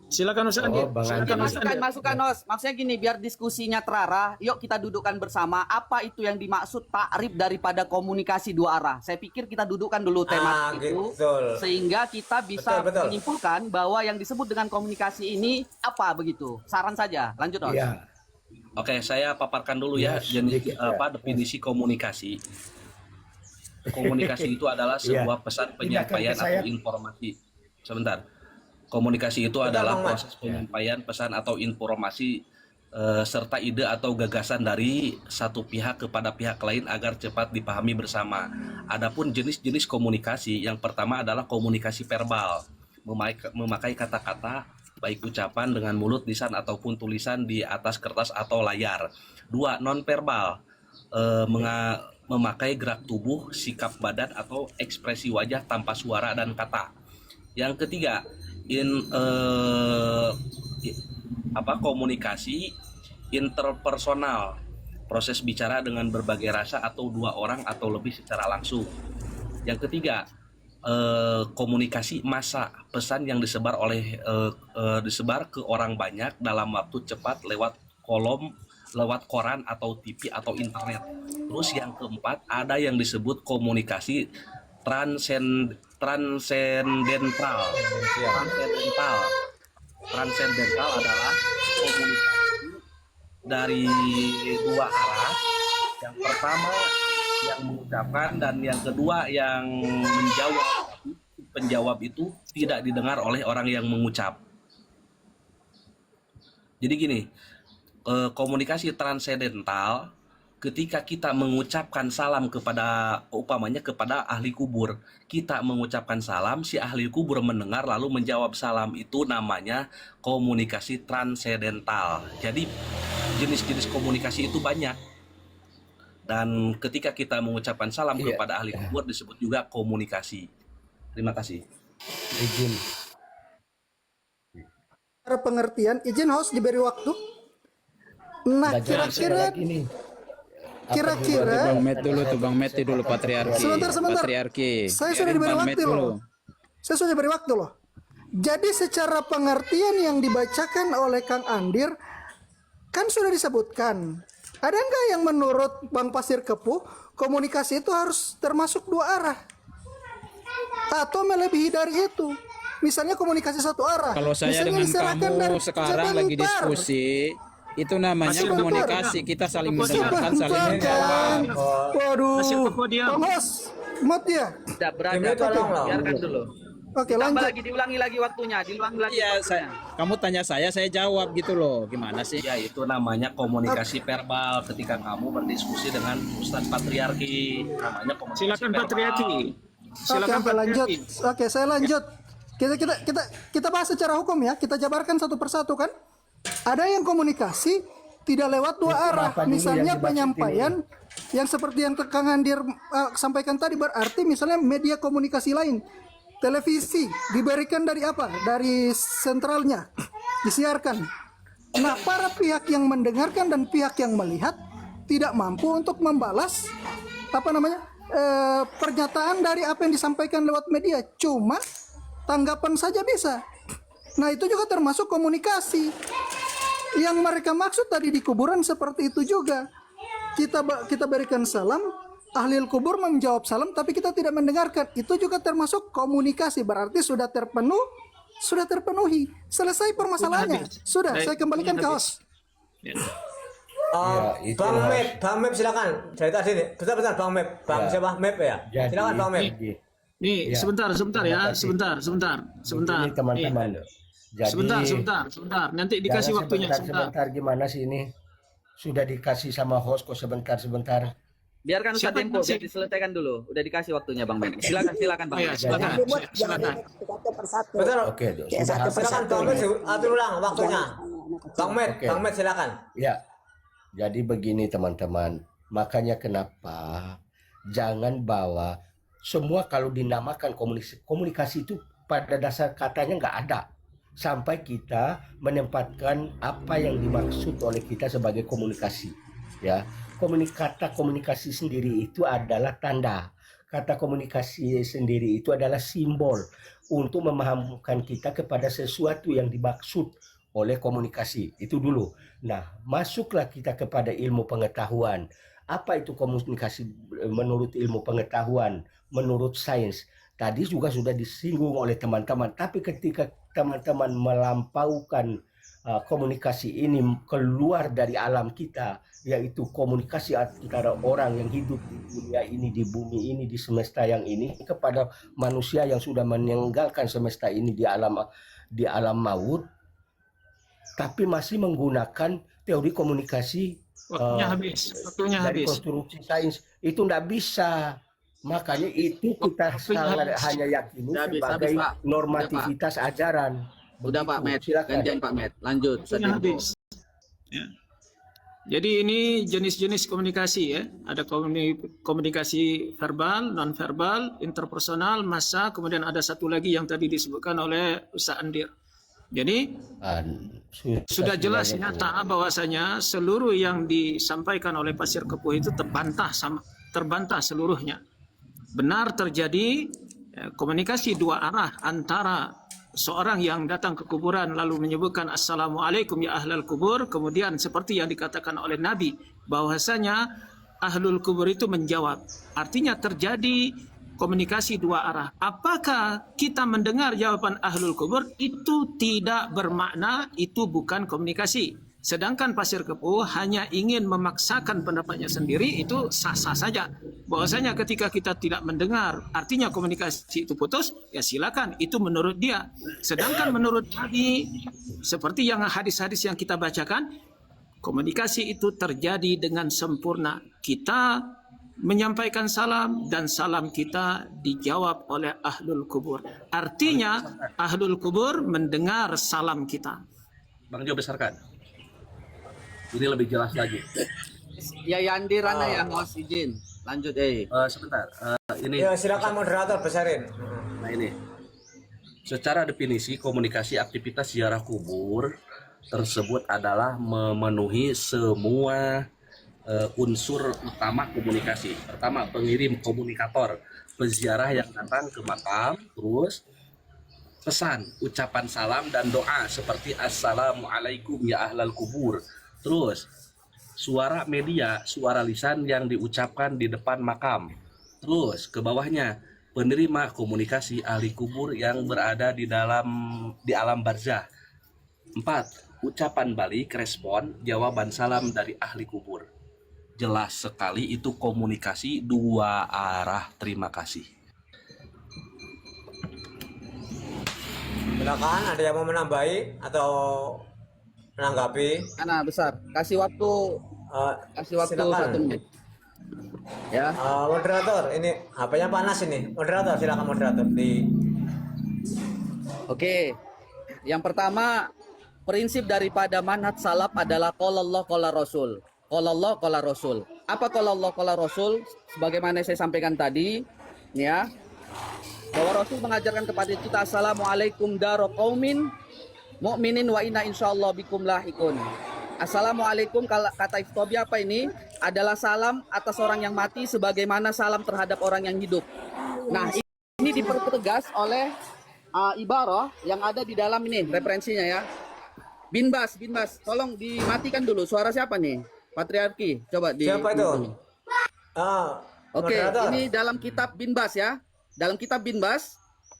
Silakan Ustaz Andir. Bang Silakan Andir. Ustaz Andir. Masukan host. Maksudnya gini, biar diskusinya terarah, yuk kita dudukkan bersama apa itu yang dimaksud takrif daripada komunikasi dua arah. Saya pikir kita dudukkan dulu tema itu Betul. sehingga kita bisa Betul. menyimpulkan bahwa yang disebut dengan komunikasi ini apa begitu. Saran saja. Lanjut host. Iya. Oke, saya paparkan dulu ya definisi komunikasi. Komunikasi itu adalah sebuah pesan penyampaian atau informasi. Sebentar. Komunikasi itu adalah proses penyampaian pesan atau informasi serta ide atau gagasan dari satu pihak kepada pihak lain agar cepat dipahami bersama. Adapun jenis-jenis komunikasi, yang pertama adalah komunikasi verbal, memakai kata-kata baik ucapan dengan mulut, lisan ataupun tulisan di atas kertas atau layar. Dua, non-verbal, memakai gerak tubuh, sikap badan atau ekspresi wajah tanpa suara dan kata. Yang ketiga, komunikasi interpersonal, proses bicara dengan berbagai rasa atau dua orang atau lebih secara langsung. Yang ketiga, komunikasi massa, pesan yang disebar ke orang banyak dalam waktu cepat lewat koran atau TV atau internet. Terus yang keempat, ada yang disebut komunikasi transcendental. Transcendental adalah komunikasi dari dua arah. Yang pertama yang mengucapkan dan yang kedua yang menjawab. Penjawab itu tidak didengar oleh orang yang mengucap. Jadi gini, komunikasi transcendental ketika kita mengucapkan salam kepada ahli kubur, kita mengucapkan salam, si ahli kubur mendengar lalu menjawab salam, itu namanya komunikasi transcendental. Jadi jenis-jenis komunikasi itu banyak. Dan ketika kita mengucapkan salam kepada ahli kubur disebut juga komunikasi. Terima kasih. Izin. Pengertian, izin host diberi waktu. Nah, kira-kira Bang Met dulu tuh, Bang Met dulu, Patriarki. Sebentar. Patriarki. Saya sudah diberi Bang waktu Met dulu. loh. Saya sudah diberi waktu loh. Jadi secara pengertian yang dibacakan oleh Kang Andir kan sudah disebutkan. Ada nggak yang menurut Bang Pasir Kepuh komunikasi itu harus termasuk dua arah? Atau melebihi dari itu? Misalnya komunikasi satu arah. Kalau saya Misalnya dengan diserahkan kamu dari sekarang lagi sebentar. diskusi, itu namanya Sebentar. komunikasi. Kita saling mendengarkan, saling Sebentar, menjawab. Kang. Waduh. Masih Kepuh diam. Bang Hos, mut ya. Tidak Ini beradab. tolong loh. Biarkan dulu. Oke, Tambah lanjut. lagi, diulangi lagi waktunya, diulangi lagi Iya, waktunya. kamu tanya saya jawab gitu loh. Gimana sih? Ya itu namanya komunikasi verbal ketika kamu berdiskusi dengan Ustadz Patriarki. Namanya komunikasi Silakan verbal. Patriarki. Oke, Silakan oke, lanjut. Patriarki. Oke, saya lanjut. Kita bahas secara hukum ya. Kita jabarkan satu persatu kan. Ada yang komunikasi tidak lewat dua arah. apa dulu Misalnya yang dimaksud penyampaian yang seperti yang Kang Andir sampaikan tadi, berarti misalnya media komunikasi lain. Televisi diberikan dari apa? Dari sentralnya disiarkan. Nah, para pihak yang mendengarkan dan pihak yang melihat tidak mampu untuk membalas pernyataan dari apa yang disampaikan lewat media. Cuma tanggapan saja bisa. Nah, itu juga termasuk komunikasi. Yang mereka maksud tadi di kuburan seperti itu juga. Kita berikan salam, ahli kubur menjawab salam, tapi kita tidak mendengarkan. Itu juga termasuk komunikasi. Berarti sudah terpenuhi. Selesai permasalahannya. Sudah, saya kembalikan ke host. Bang Mep silakan. Dari tadi nih, bentar Bang Mep. Bang siapa? Mep ya. Jadi, Silakan Bang Mep. Nih, Ya. sebentar ya, Terima kasih. sebentar. Ini teman-teman. Jadi, Sebentar. Nanti dikasih jangan waktunya sebentar gimana sih ini? Sudah dikasih sama host kok sebentar. Biarkan Ustaz Siapa yang Tempo, kasih? biar diselesaikan dulu. Udah dikasih waktunya Bang Ben. Silakan Bang. Oh ya, silakan. Silakan. Satu persatu. Betul. Oke, Kayak sudah satu habis. Silakan Bang Mep atur ulang waktunya. Bang Mep, Oke. Bang Mep silakan. Ya, jadi begini teman-teman. Makanya kenapa jangan bawa semua kalau dinamakan komunikasi itu pada dasar katanya nggak ada. Sampai kita menempatkan apa yang dimaksud oleh kita sebagai komunikasi. Ya, kata komunikasi sendiri itu adalah tanda. Kata komunikasi sendiri itu adalah simbol untuk memahamkan kita kepada sesuatu yang dimaksud oleh komunikasi. Itu dulu. Nah, masuklah kita kepada ilmu pengetahuan. Apa itu komunikasi menurut ilmu pengetahuan, menurut sains? Tadi juga sudah disinggung oleh teman-teman. Tapi ketika teman-teman melampaukan komunikasi ini keluar dari alam kita, yaitu komunikasi antara orang yang hidup di dunia ini, di bumi ini, di semesta yang ini, kepada manusia yang sudah meninggalkan semesta ini di alam maut, tapi masih menggunakan teori komunikasi Waktunya dari habis. konstruksi sains, itu tidak bisa. Makanya itu kita hanya yakini Habis, sebagai Pak. normativitas ajaran. Udah Pak Met, Silakan. gantian Pak Met. Lanjut Ustaz Waktunya Tempo. habis. Ya. Jadi ini jenis-jenis komunikasi ya. Ada komunikasi verbal, non verbal, interpersonal, massa, kemudian ada satu lagi yang tadi disebutkan oleh Ustaz Andir. Jadi sudah jelas nyata bahwasanya seluruh yang disampaikan oleh Pasir Kepuh itu terbantah seluruhnya. Benar terjadi komunikasi dua arah antara seorang yang datang ke kuburan lalu menyebutkan Assalamualaikum ya ahlal kubur, kemudian seperti yang dikatakan oleh Nabi bahwasanya ahlul kubur itu menjawab. Artinya terjadi komunikasi dua arah. Apakah kita mendengar jawaban ahlul kubur itu tidak bermakna itu bukan komunikasi. Sedangkan Pasir Kepuh hanya ingin memaksakan pendapatnya sendiri, itu sah-sah saja. Bahwasanya ketika kita tidak mendengar, artinya komunikasi itu putus, ya silakan, itu menurut dia. Sedangkan menurut Nabi, seperti yang hadis-hadis yang kita bacakan, komunikasi itu terjadi dengan sempurna. Kita menyampaikan salam dan salam kita dijawab oleh ahlul kubur. Artinya ahlul kubur mendengar salam kita. Bang Jo besarkan. Ini lebih jelas lagi. Ya Yandi Rana yang host izin. Lanjut Sebentar. Ini Ya silakan moderator besarin. Nah ini, secara definisi komunikasi aktivitas ziarah kubur tersebut adalah memenuhi semua unsur utama komunikasi. Pertama, pengirim komunikator, peziarah yang datang ke makam, terus pesan, ucapan salam dan doa seperti assalamualaikum ya ahlal kubur. Terus suara media, suara lisan yang diucapkan di depan makam. Terus ke bawahnya penerima komunikasi ahli kubur yang berada di alam barzah. 4. Ucapan balik, respon, jawaban salam dari ahli kubur. Jelas sekali itu komunikasi dua arah. Terima kasih. Silakan, ada yang mau menambahi atau menanggapi? Ana besar. Kasih waktu Silakan. 1 menit. Ya. Moderator, ini HP-nya panas ini. Moderator, silakan moderator Oke. Yang pertama, prinsip daripada manhaj salaf adalah qala Allah qala Rasul. Qala Allah qala Rasul. Apa qala Allah qala Rasul? Sebagaimana saya sampaikan tadi, ya. Bahwa Rasul mengajarkan kepada kita assalamualaikum daro qaumin mu'minin wa inna insyaallah bikum lahikun. Assalamualaikum, kata Iftobi apa ini? Adalah salam atas orang yang mati sebagaimana salam terhadap orang yang hidup. Nah, ini dipertegas oleh ibarah yang ada di dalam ini referensinya ya. Bin Bas, tolong dimatikan dulu. Suara siapa nih? Patriarki, coba di. Siapa itu? Oke, moderator. ini dalam kitab Bin Bas ya. Dalam kitab Bin Bas,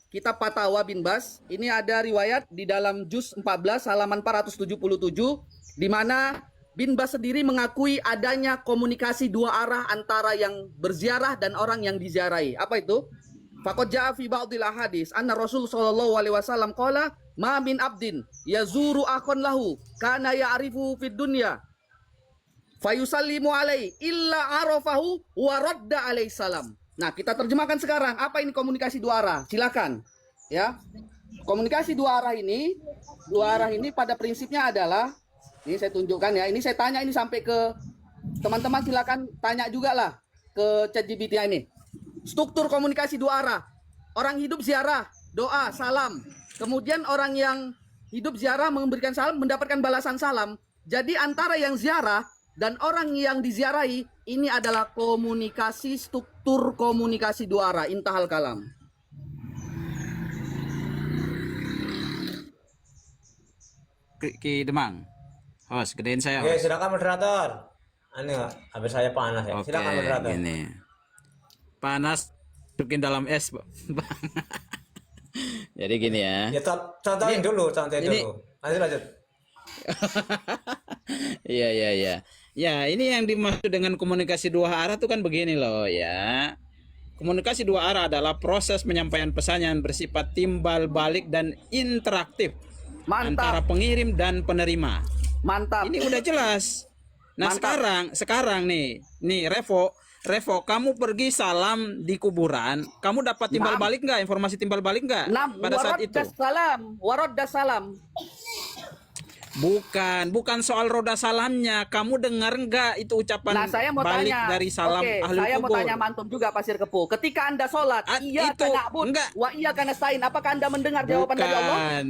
kitab Fatawa Bin Bas, ini ada riwayat di dalam juz 14 halaman 477 di mana Bin Bas sendiri mengakui adanya komunikasi dua arah antara yang berziarah dan orang yang diziarahi. Apa itu? Faqad ja'a fi ba'dil ahadits anna Rasul sallallahu alaihi wasallam qala ma min abdin yazuru akhon lahu kana ya'rifu fid dunya fayusallimu alaihi illa arafahu wa radda alaihi salam. Nah, kita terjemahkan sekarang. Apa ini komunikasi dua arah? Silakan. Ya. Komunikasi dua arah ini pada prinsipnya adalah, ini saya tunjukkan ya. Ini saya tanya ini sampai ke teman-teman, silakan tanya juga lah ke ChatGPT ini. Struktur komunikasi dua arah. Orang hidup ziarah, doa, salam. Kemudian orang yang hidup ziarah memberikan salam, mendapatkan balasan salam. Jadi antara yang ziarah dan orang yang diziarahi ini adalah komunikasi, struktur komunikasi dua arah. Intahal kalam. Ki Demang. Host, gedein saya. Oke, Host. silakan moderator. Ini habis saya panas ya. Oke, Silakan moderator. gini. Panas masukin dalam es, Bang. Jadi gini ya. Ya contohin dulu. Lanjut. Iya. Ya, ini yang dimaksud dengan komunikasi dua arah itu kan begini loh ya. Komunikasi dua arah adalah proses penyampaian pesan yang bersifat timbal balik dan interaktif antara Mantap. pengirim dan penerima. Mantap. Ini udah jelas. Nah, Mantap. sekarang nih Revo, kamu pergi salam di kuburan, kamu dapat timbal balik nggak? Informasi timbal balik nggak pada saat itu? Waradda salam. Bukan soal roda salamnya. Kamu dengar nggak itu ucapan Nah, saya mau balik tanya. dari salam Oke, ahli saya mau kubur? tanya mantum juga Pasir Kepu. Ketika Anda sholat, iya itu na'bud enggak. wa iya nasta'in. Apakah Anda mendengar jawaban dari Allah?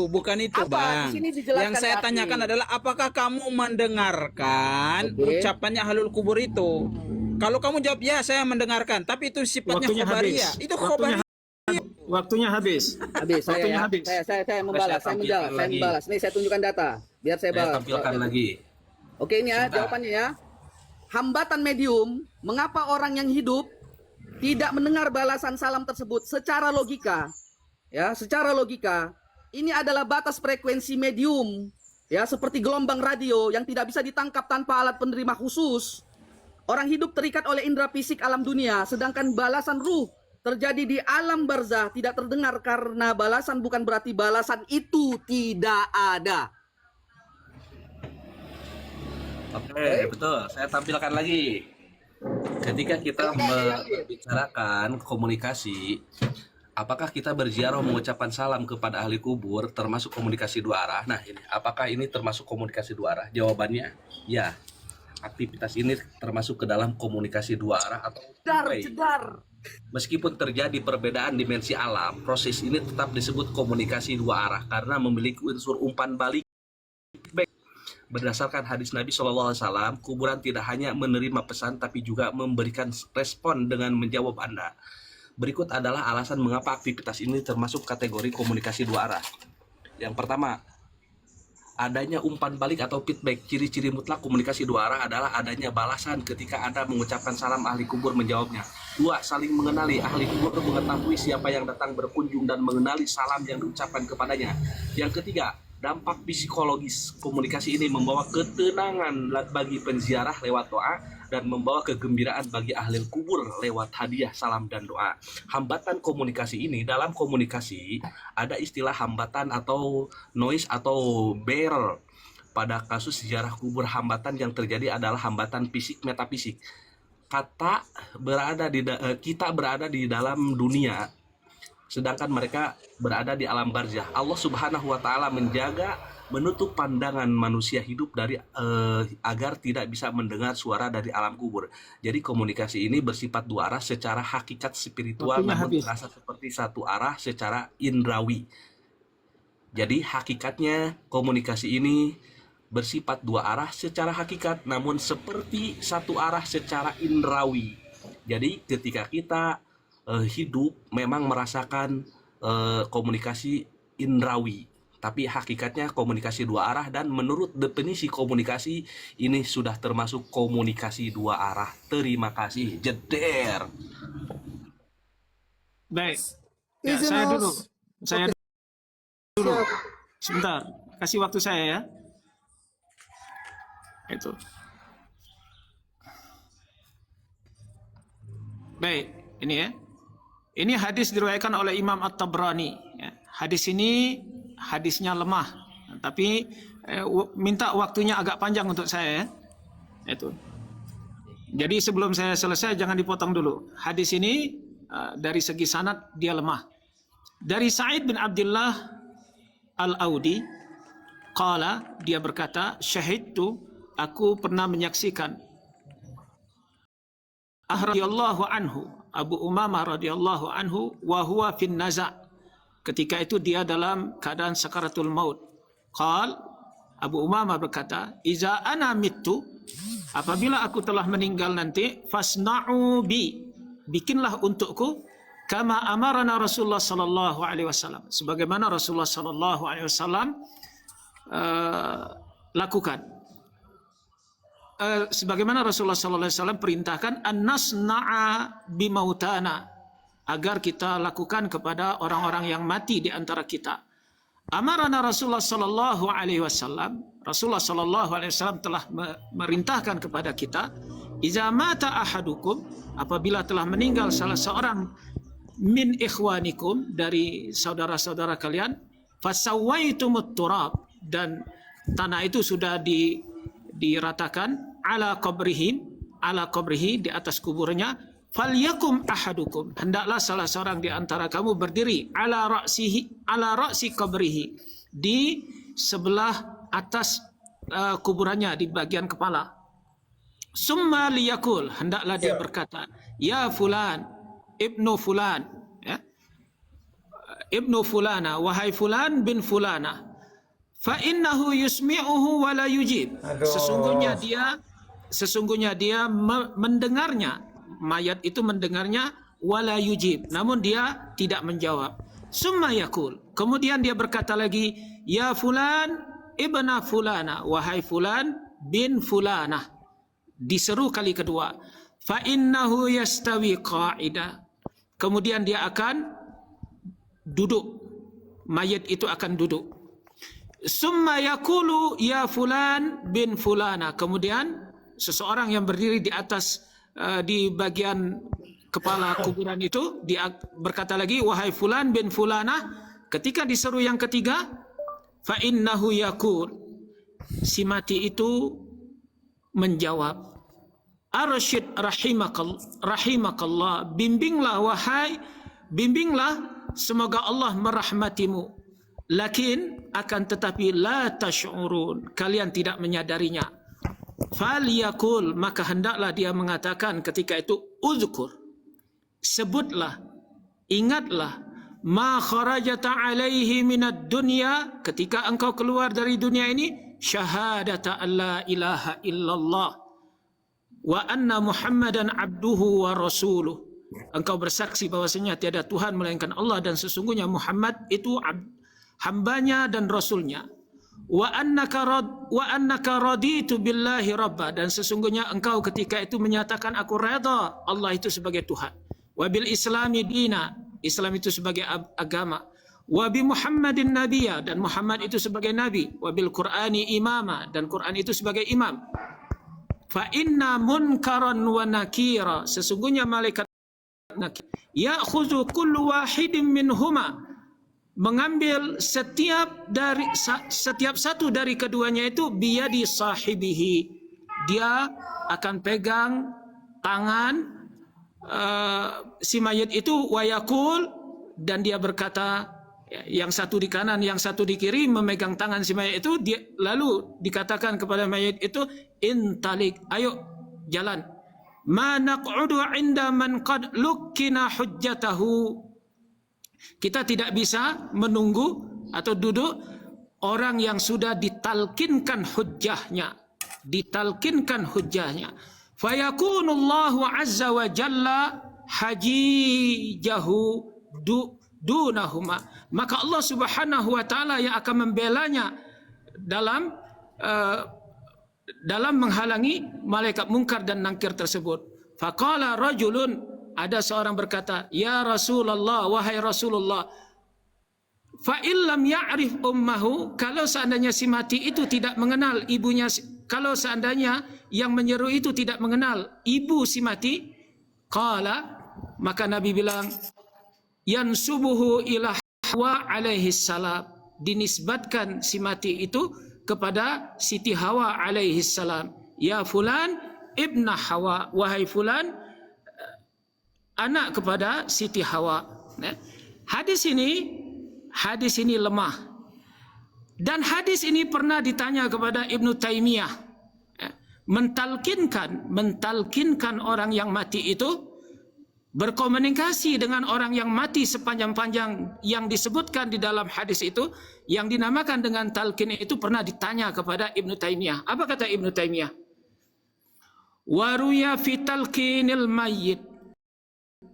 Bukan itu, Apa? Bang. Di sini dijelaskan, Yang saya ya, tanyakan Aki. adalah apakah kamu mendengarkan Oke. ucapannya ahlul kubur itu? Kalau kamu jawab ya, saya mendengarkan, tapi itu sifatnya Waktunya khobariyah. habis. Itu khobariyah. Waktunya habis. Habis saya Waktunya ya. habis. Saya membalas, saya menjawab, saya lagi. membalas. Nih saya tunjukkan data, biar saya Saya balas. tampilkan lagi. Oke, ini ya Sebentar. jawabannya ya. Hambatan medium, mengapa orang yang hidup tidak mendengar balasan salam tersebut secara logika? Ya, secara logika, ini adalah batas frekuensi medium, ya, seperti gelombang radio yang tidak bisa ditangkap tanpa alat penerima khusus. Orang hidup terikat oleh indera fisik alam dunia, sedangkan balasan ruh terjadi di alam barzah tidak terdengar karena balasan bukan berarti balasan itu tidak ada. Oke, betul. Saya tampilkan lagi. Ketika kita membicarakan komunikasi, apakah kita berziarah mengucapkan salam kepada ahli kubur termasuk komunikasi dua arah? Nah, ini apakah ini termasuk komunikasi dua arah? Jawabannya ya. Aktivitas ini termasuk ke dalam komunikasi dua arah atau Jedar. meskipun terjadi perbedaan dimensi alam, proses ini tetap disebut komunikasi dua arah karena memiliki unsur umpan balik. Berdasarkan hadis Nabi SAW, kuburan tidak hanya menerima pesan tapi juga memberikan respon dengan menjawab Anda. Berikut adalah alasan mengapa aktivitas ini termasuk kategori komunikasi dua arah. Yang pertama, adanya umpan balik atau feedback. Ciri-ciri mutlak komunikasi dua arah adalah adanya balasan ketika Anda mengucapkan salam, ahli kubur menjawabnya. 2. Saling mengenali. Ahli kubur mengetahui siapa yang datang berkunjung dan mengenali salam yang diucapkan kepadanya. Yang ketiga, dampak psikologis. Komunikasi ini membawa ketenangan bagi penziarah lewat doa dan membawa kegembiraan bagi ahli kubur lewat hadiah, salam, dan doa. Hambatan komunikasi ini, dalam komunikasi ada istilah hambatan atau noise atau barrier. Pada kasus ziarah kubur, hambatan yang terjadi adalah hambatan fisik metafisik. Kita berada di dalam dunia, sedangkan mereka berada di alam barzah. Allah Subhanahu wa taala menjaga, menutup pandangan manusia hidup dari agar tidak bisa mendengar suara dari alam kubur. Jadi komunikasi ini bersifat dua arah secara hakikat spiritual, namun terasa seperti satu arah secara indrawi. Jadi hakikatnya komunikasi ini bersifat dua arah secara hakikat, namun seperti satu arah secara indrawi. Jadi ketika kita hidup memang merasakan komunikasi indrawi, tapi hakikatnya komunikasi dua arah, dan menurut definisi komunikasi ini sudah termasuk komunikasi dua arah. Terima kasih. Jeder. Baik. Ya, saya dulu. Saya dulu. Sebentar. Kasih waktu saya ya. Itu. Baik, ini ya. Ini hadis diriwayatkan oleh Imam At-Tabrani. Ya. Hadis ini hadisnya lemah, tapi minta waktunya agak panjang untuk saya ya. Itu. Jadi sebelum saya selesai jangan dipotong dulu. Hadis ini dari segi sanad dia lemah. Dari Sa'id bin Abdullah Al-Audi, qala, dia berkata, syahidtu, aku pernah menyaksikan radhiyallahu anhu, Abu Umamah radhiyallahu anhu, wa huwa fin naza'. Ketika itu dia dalam keadaan sakaratul maut. Qal, Abu Umamah berkata, iza ana mittu, apabila aku telah meninggal nanti, fasna'u bi, bikinlah untukku kama amarana Rasulullah sallallahu alaihi wasallam, sebagaimana Rasulullah sallallahu alaihi wasallam lakukan. Sebagaimana Rasulullah sallallahu alaihi wasallam perintahkan, an-nasna'a bimautana, agar kita lakukan kepada orang-orang yang mati di antara kita. Amarana Rasulullah sallallahu alaihi wasallam, Rasulullah sallallahu alaihi wasallam telah merintahkan kepada kita, iza mata ahadukum, apabila telah meninggal salah seorang min ikhwanikum, dari saudara-saudara kalian, fasawaitumut turab, dan tanah itu sudah diratakan, ala qabrihi, di atas kuburnya, falyakum ahadukum, hendaklah salah seorang di antara kamu berdiri, ala ra'si qabrihi, di sebelah atas kuburannya, di bagian kepala. Summa liyakul, hendaklah dia berkata, ya fulan, ibnu fulan, ya, ibnu fulana, wahai fulan bin fulana, fa innahu yusmi'uhu wa la yujib. Sesungguhnya dia mendengarnya, mayat itu mendengarnya, wa la yujib, namun dia tidak menjawab. Summa yakul, kemudian dia berkata lagi, ya fulan ibna fulana, wahai fulan bin fulana, diseru kali kedua, fa innahu yastawi qa'ida, kemudian dia akan duduk, mayat itu akan duduk. Summa yakulu ya fulan bin fulana, kemudian seseorang yang berdiri di atas di bagian kepala kuburan itu, dia berkata lagi, wahai fulan bin fulana. Ketika diseru yang ketiga, fa innahu yakul, si mati itu menjawab, arsyid rahimakallah, bimbinglah semoga Allah merahmatimu. Lakin, akan tetapi, la tash'urun, kalian tidak menyadarinya. Falyakul, maka hendaklah dia mengatakan ketika itu, uzkur, sebutlah, ingatlah, ma kharajata alaihi minad dunya, ketika engkau keluar dari dunia ini, syahadata an la ilaha illallah wa anna Muhammadan abduhu wa rasuluh, engkau bersaksi bahwasanya tiada Tuhan melainkan Allah dan sesungguhnya Muhammad itu hambanya dan rasulnya. Wa annaka raditu billahi rabba, dan sesungguhnya engkau ketika itu menyatakan aku redha Allah itu sebagai Tuhan. Wa bil islami dina, Islam itu sebagai agama. Wa bi Muhammadin nabiyya, dan Muhammad itu sebagai nabi. Wa bil Qur'ani imama, dan Quran itu sebagai imam. Fa inna munkaran wa nakira, sesungguhnya malaikat nakir ya'khudhu kullu wahidin minhuma, mengambil setiap satu dari keduanya itu biyadi sahibihi, dia akan pegang tangan si mayit itu, wayakul, dan dia berkata, yang satu di kanan yang satu di kiri memegang tangan si mayit itu, lalu dikatakan kepada mayit itu, intalik, ayo jalan, ma naq'udu 'inda man qad lukkina hujjatahu, kita tidak bisa menunggu atau duduk orang yang sudah ditalkinkan hujjahnya, fayakunullahu azza wa jalla hajijahu dunahuma, maka Allah subhanahu wa ta'ala yang akan membelanya dalam menghalangi malaikat mungkar dan nangkir tersebut. Faqala rajulun, ada seorang berkata, ya Rasulullah, wahai Rasulullah, fa illam ya'rif ummahu, kalau seandainya si mati itu tidak mengenal ibunya, kalau seandainya yang menyeru itu tidak mengenal ibu si mati, qala, maka Nabi bilang, yansubuhu ila Hawa alaihi salam, dinisbatkan si mati itu kepada Siti Hawa alaihi salam. Ya fulan ibna Hawa, wahai fulan anak kepada Siti Hawa. Hadis ini lemah, dan hadis ini pernah ditanya kepada Ibnu Taimiyah, mentalkinkan orang yang mati itu berkomunikasi dengan orang yang mati sepanjang-panjang yang disebutkan di dalam hadis itu, yang dinamakan dengan talqin itu pernah ditanya kepada Ibnu Taimiyah. Apa kata Ibnu Taimiyah? Waruya fi talqinil mayyit,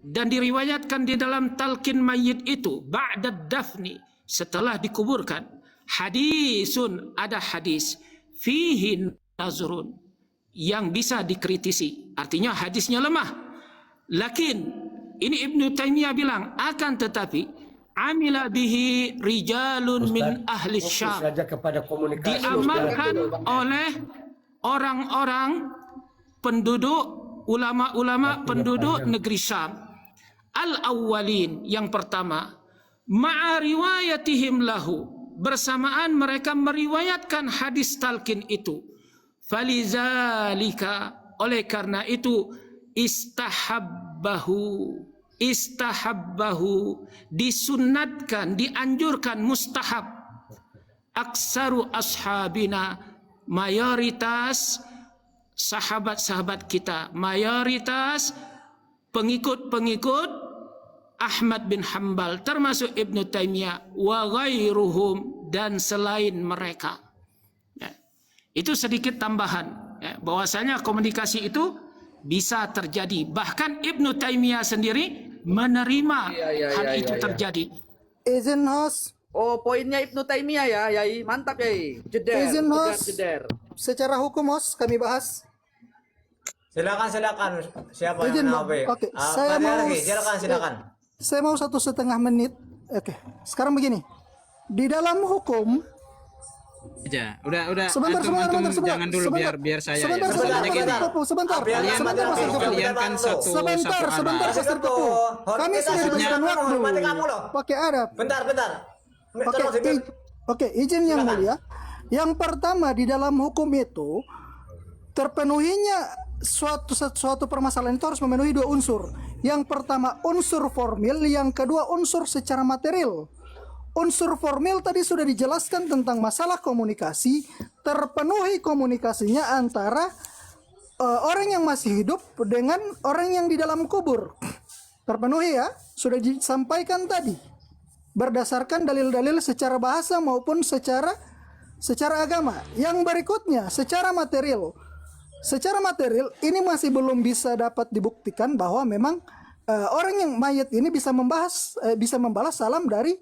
dan diriwayatkan di dalam talqin mayit itu ba'da dafni, setelah dikuburkan, hadisun, ada hadis, fihi nazrun, yang bisa dikritisi, artinya hadisnya lemah. Lakin ini Ibnu Taimiyah bilang, akan tetapi amila bihi rijalun min ahli Syam, diamalkan oleh orang-orang penduduk, ulama-ulama penduduk negeri Syam. Al-awwalin, yang pertama, ma'a riwayatihim lahu, bersamaan mereka meriwayatkan hadis talqin itu. Falizalika, oleh karena itu, istahabbahu, disunatkan, dianjurkan, mustahab, aksaru ashabina, mayoritas sahabat-sahabat kita, mayoritas pengikut-pengikut Ahmad bin Hanbal, termasuk Ibnu Taimiyah, wa ghairuhum, dan selain mereka. Itu sedikit tambahan, bahwasanya komunikasi itu bisa terjadi. Bahkan Ibnu Taimiyah sendiri menerima hal itu terjadi. Izin host. Oh, poinnya Ibnu Taimiyah ya, Yai. Mantap, Yai. Izin host. Secara hukum host kami bahas. Silakan. Siapa Izin, yang nabe? oke. Saya mau silakan. Saya mau 1,5 menit. Oke. Sekarang begini. Di dalam hukum aja. Udah. Sebentar. Jangan dulu, biar saya. Sebentar. Sebentar, Pastor Tepu. Kami sudah diberikan waktu. Pakai adab. Bentar. Oke, izin yang mulia. Yang pertama, di dalam hukum itu terpenuhinya suatu permasalahan itu harus memenuhi dua unsur. Yang pertama unsur formil, yang kedua unsur secara material. Unsur formil tadi sudah dijelaskan tentang masalah komunikasi, terpenuhi komunikasinya antara orang yang masih hidup dengan orang yang di dalam kubur. Terpenuhi ya, sudah disampaikan tadi. Berdasarkan dalil-dalil secara bahasa maupun secara agama. Yang berikutnya, secara material. Secara material ini masih belum bisa dapat dibuktikan bahwa memang orang yang mayat ini bisa membalas salam dari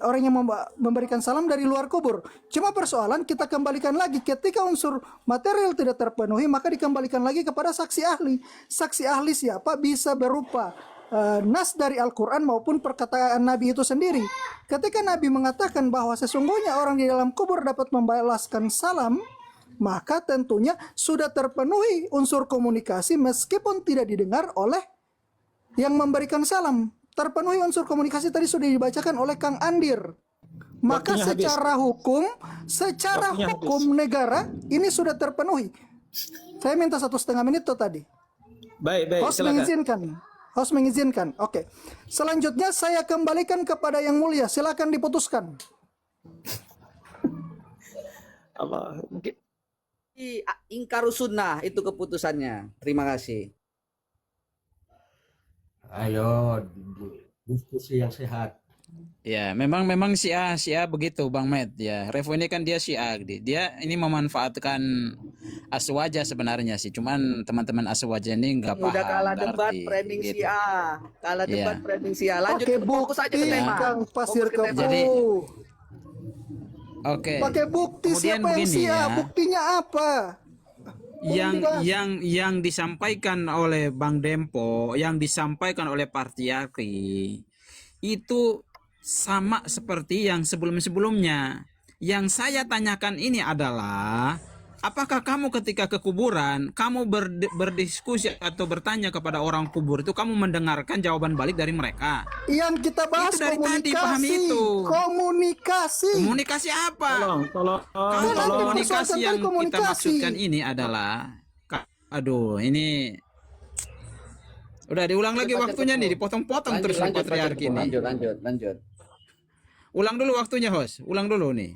orang yang memberikan salam dari luar kubur. Cuma persoalan kita kembalikan lagi, ketika unsur material tidak terpenuhi, maka dikembalikan lagi kepada saksi ahli. Saksi ahli siapa? Bisa berupa nas dari Al-Quran maupun perkataan Nabi itu sendiri. Ketika Nabi mengatakan bahwa sesungguhnya orang di dalam kubur dapat membalaskan salam, maka tentunya sudah terpenuhi unsur komunikasi meskipun tidak didengar oleh yang memberikan salam. Terpenuhi unsur komunikasi tadi sudah dibacakan oleh Kang Andir. Maka Waktunya secara Waktunya hukum negara ini sudah terpenuhi. Saya minta 1,5 menit tuh tadi. Baik, Host silakan. mengizinkan. Oke. Selanjutnya saya kembalikan kepada Yang Mulia. Silakan diputuskan. Allah, mungkin Ingkarus sunnah itu keputusannya. Terima kasih. Ayo, diskusi yang sehat. Ya, memang Syiah begitu Bang Med ya. Revo ini kan dia Syiah, dia ini memanfaatkan Aswaja sebenarnya sih. Cuman teman-teman Aswaja ini nggak paham. Udah kalah debat berarti, framing gitu. Syiah. Kalah Iya. debat framing Syiah. Lanjut Pakai fokus aja ke bukti, tema. Kang Pasir Fokus ke tema. Kebo. Jadi- Oke. Pakai bukti. Kemudian Siapa yang begini Sia? ya. Buktinya apa? Yang disampaikan oleh Bang Dempo, yang disampaikan oleh Patriarki itu sama seperti yang sebelum-sebelumnya. Yang saya tanyakan ini adalah, apakah kamu ketika ke kuburan, kamu berdiskusi atau bertanya kepada orang kubur itu, kamu mendengarkan jawaban balik dari mereka? Yang kita bahas Itu dari tadi, komunikasi. pahami itu. Komunikasi. Komunikasi apa? tolong. Kalau Tolong komunikasi dipersoalkan yang tadi kita komunikasi. maksudkan ini adalah, aduh, ini udah diulang lagi Lanjut, waktunya Pak nih, Kepo. dipotong-potong terus nih Patriarki ini. Lanjut. Ulang dulu waktunya, host. Ulang dulu nih.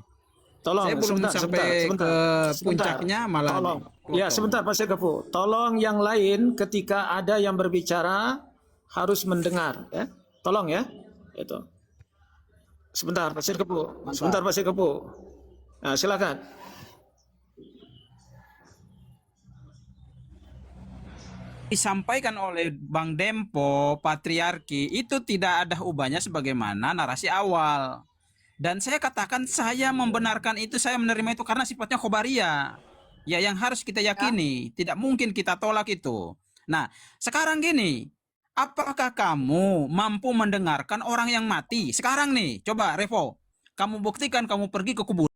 Tolong, Saya belum sampai ke puncaknya malah. Tolong. dipotong. Ya, sebentar Pak Sekepu. Tolong yang lain ketika ada yang berbicara harus mendengar, ya. Tolong ya. Itu. Sebentar Pak Sekepu. Nah, silakan. Disampaikan oleh Bang Dempo, Patriarki, itu tidak ada ubahnya sebagaimana narasi awal. Dan saya katakan saya membenarkan itu, saya menerima itu karena sifatnya khobariyah. Ya, yang harus kita yakini, tidak mungkin kita tolak itu. Nah, sekarang gini, apakah kamu mampu mendengarkan orang yang mati? Sekarang nih, coba Revo, kamu buktikan, kamu pergi ke kuburan.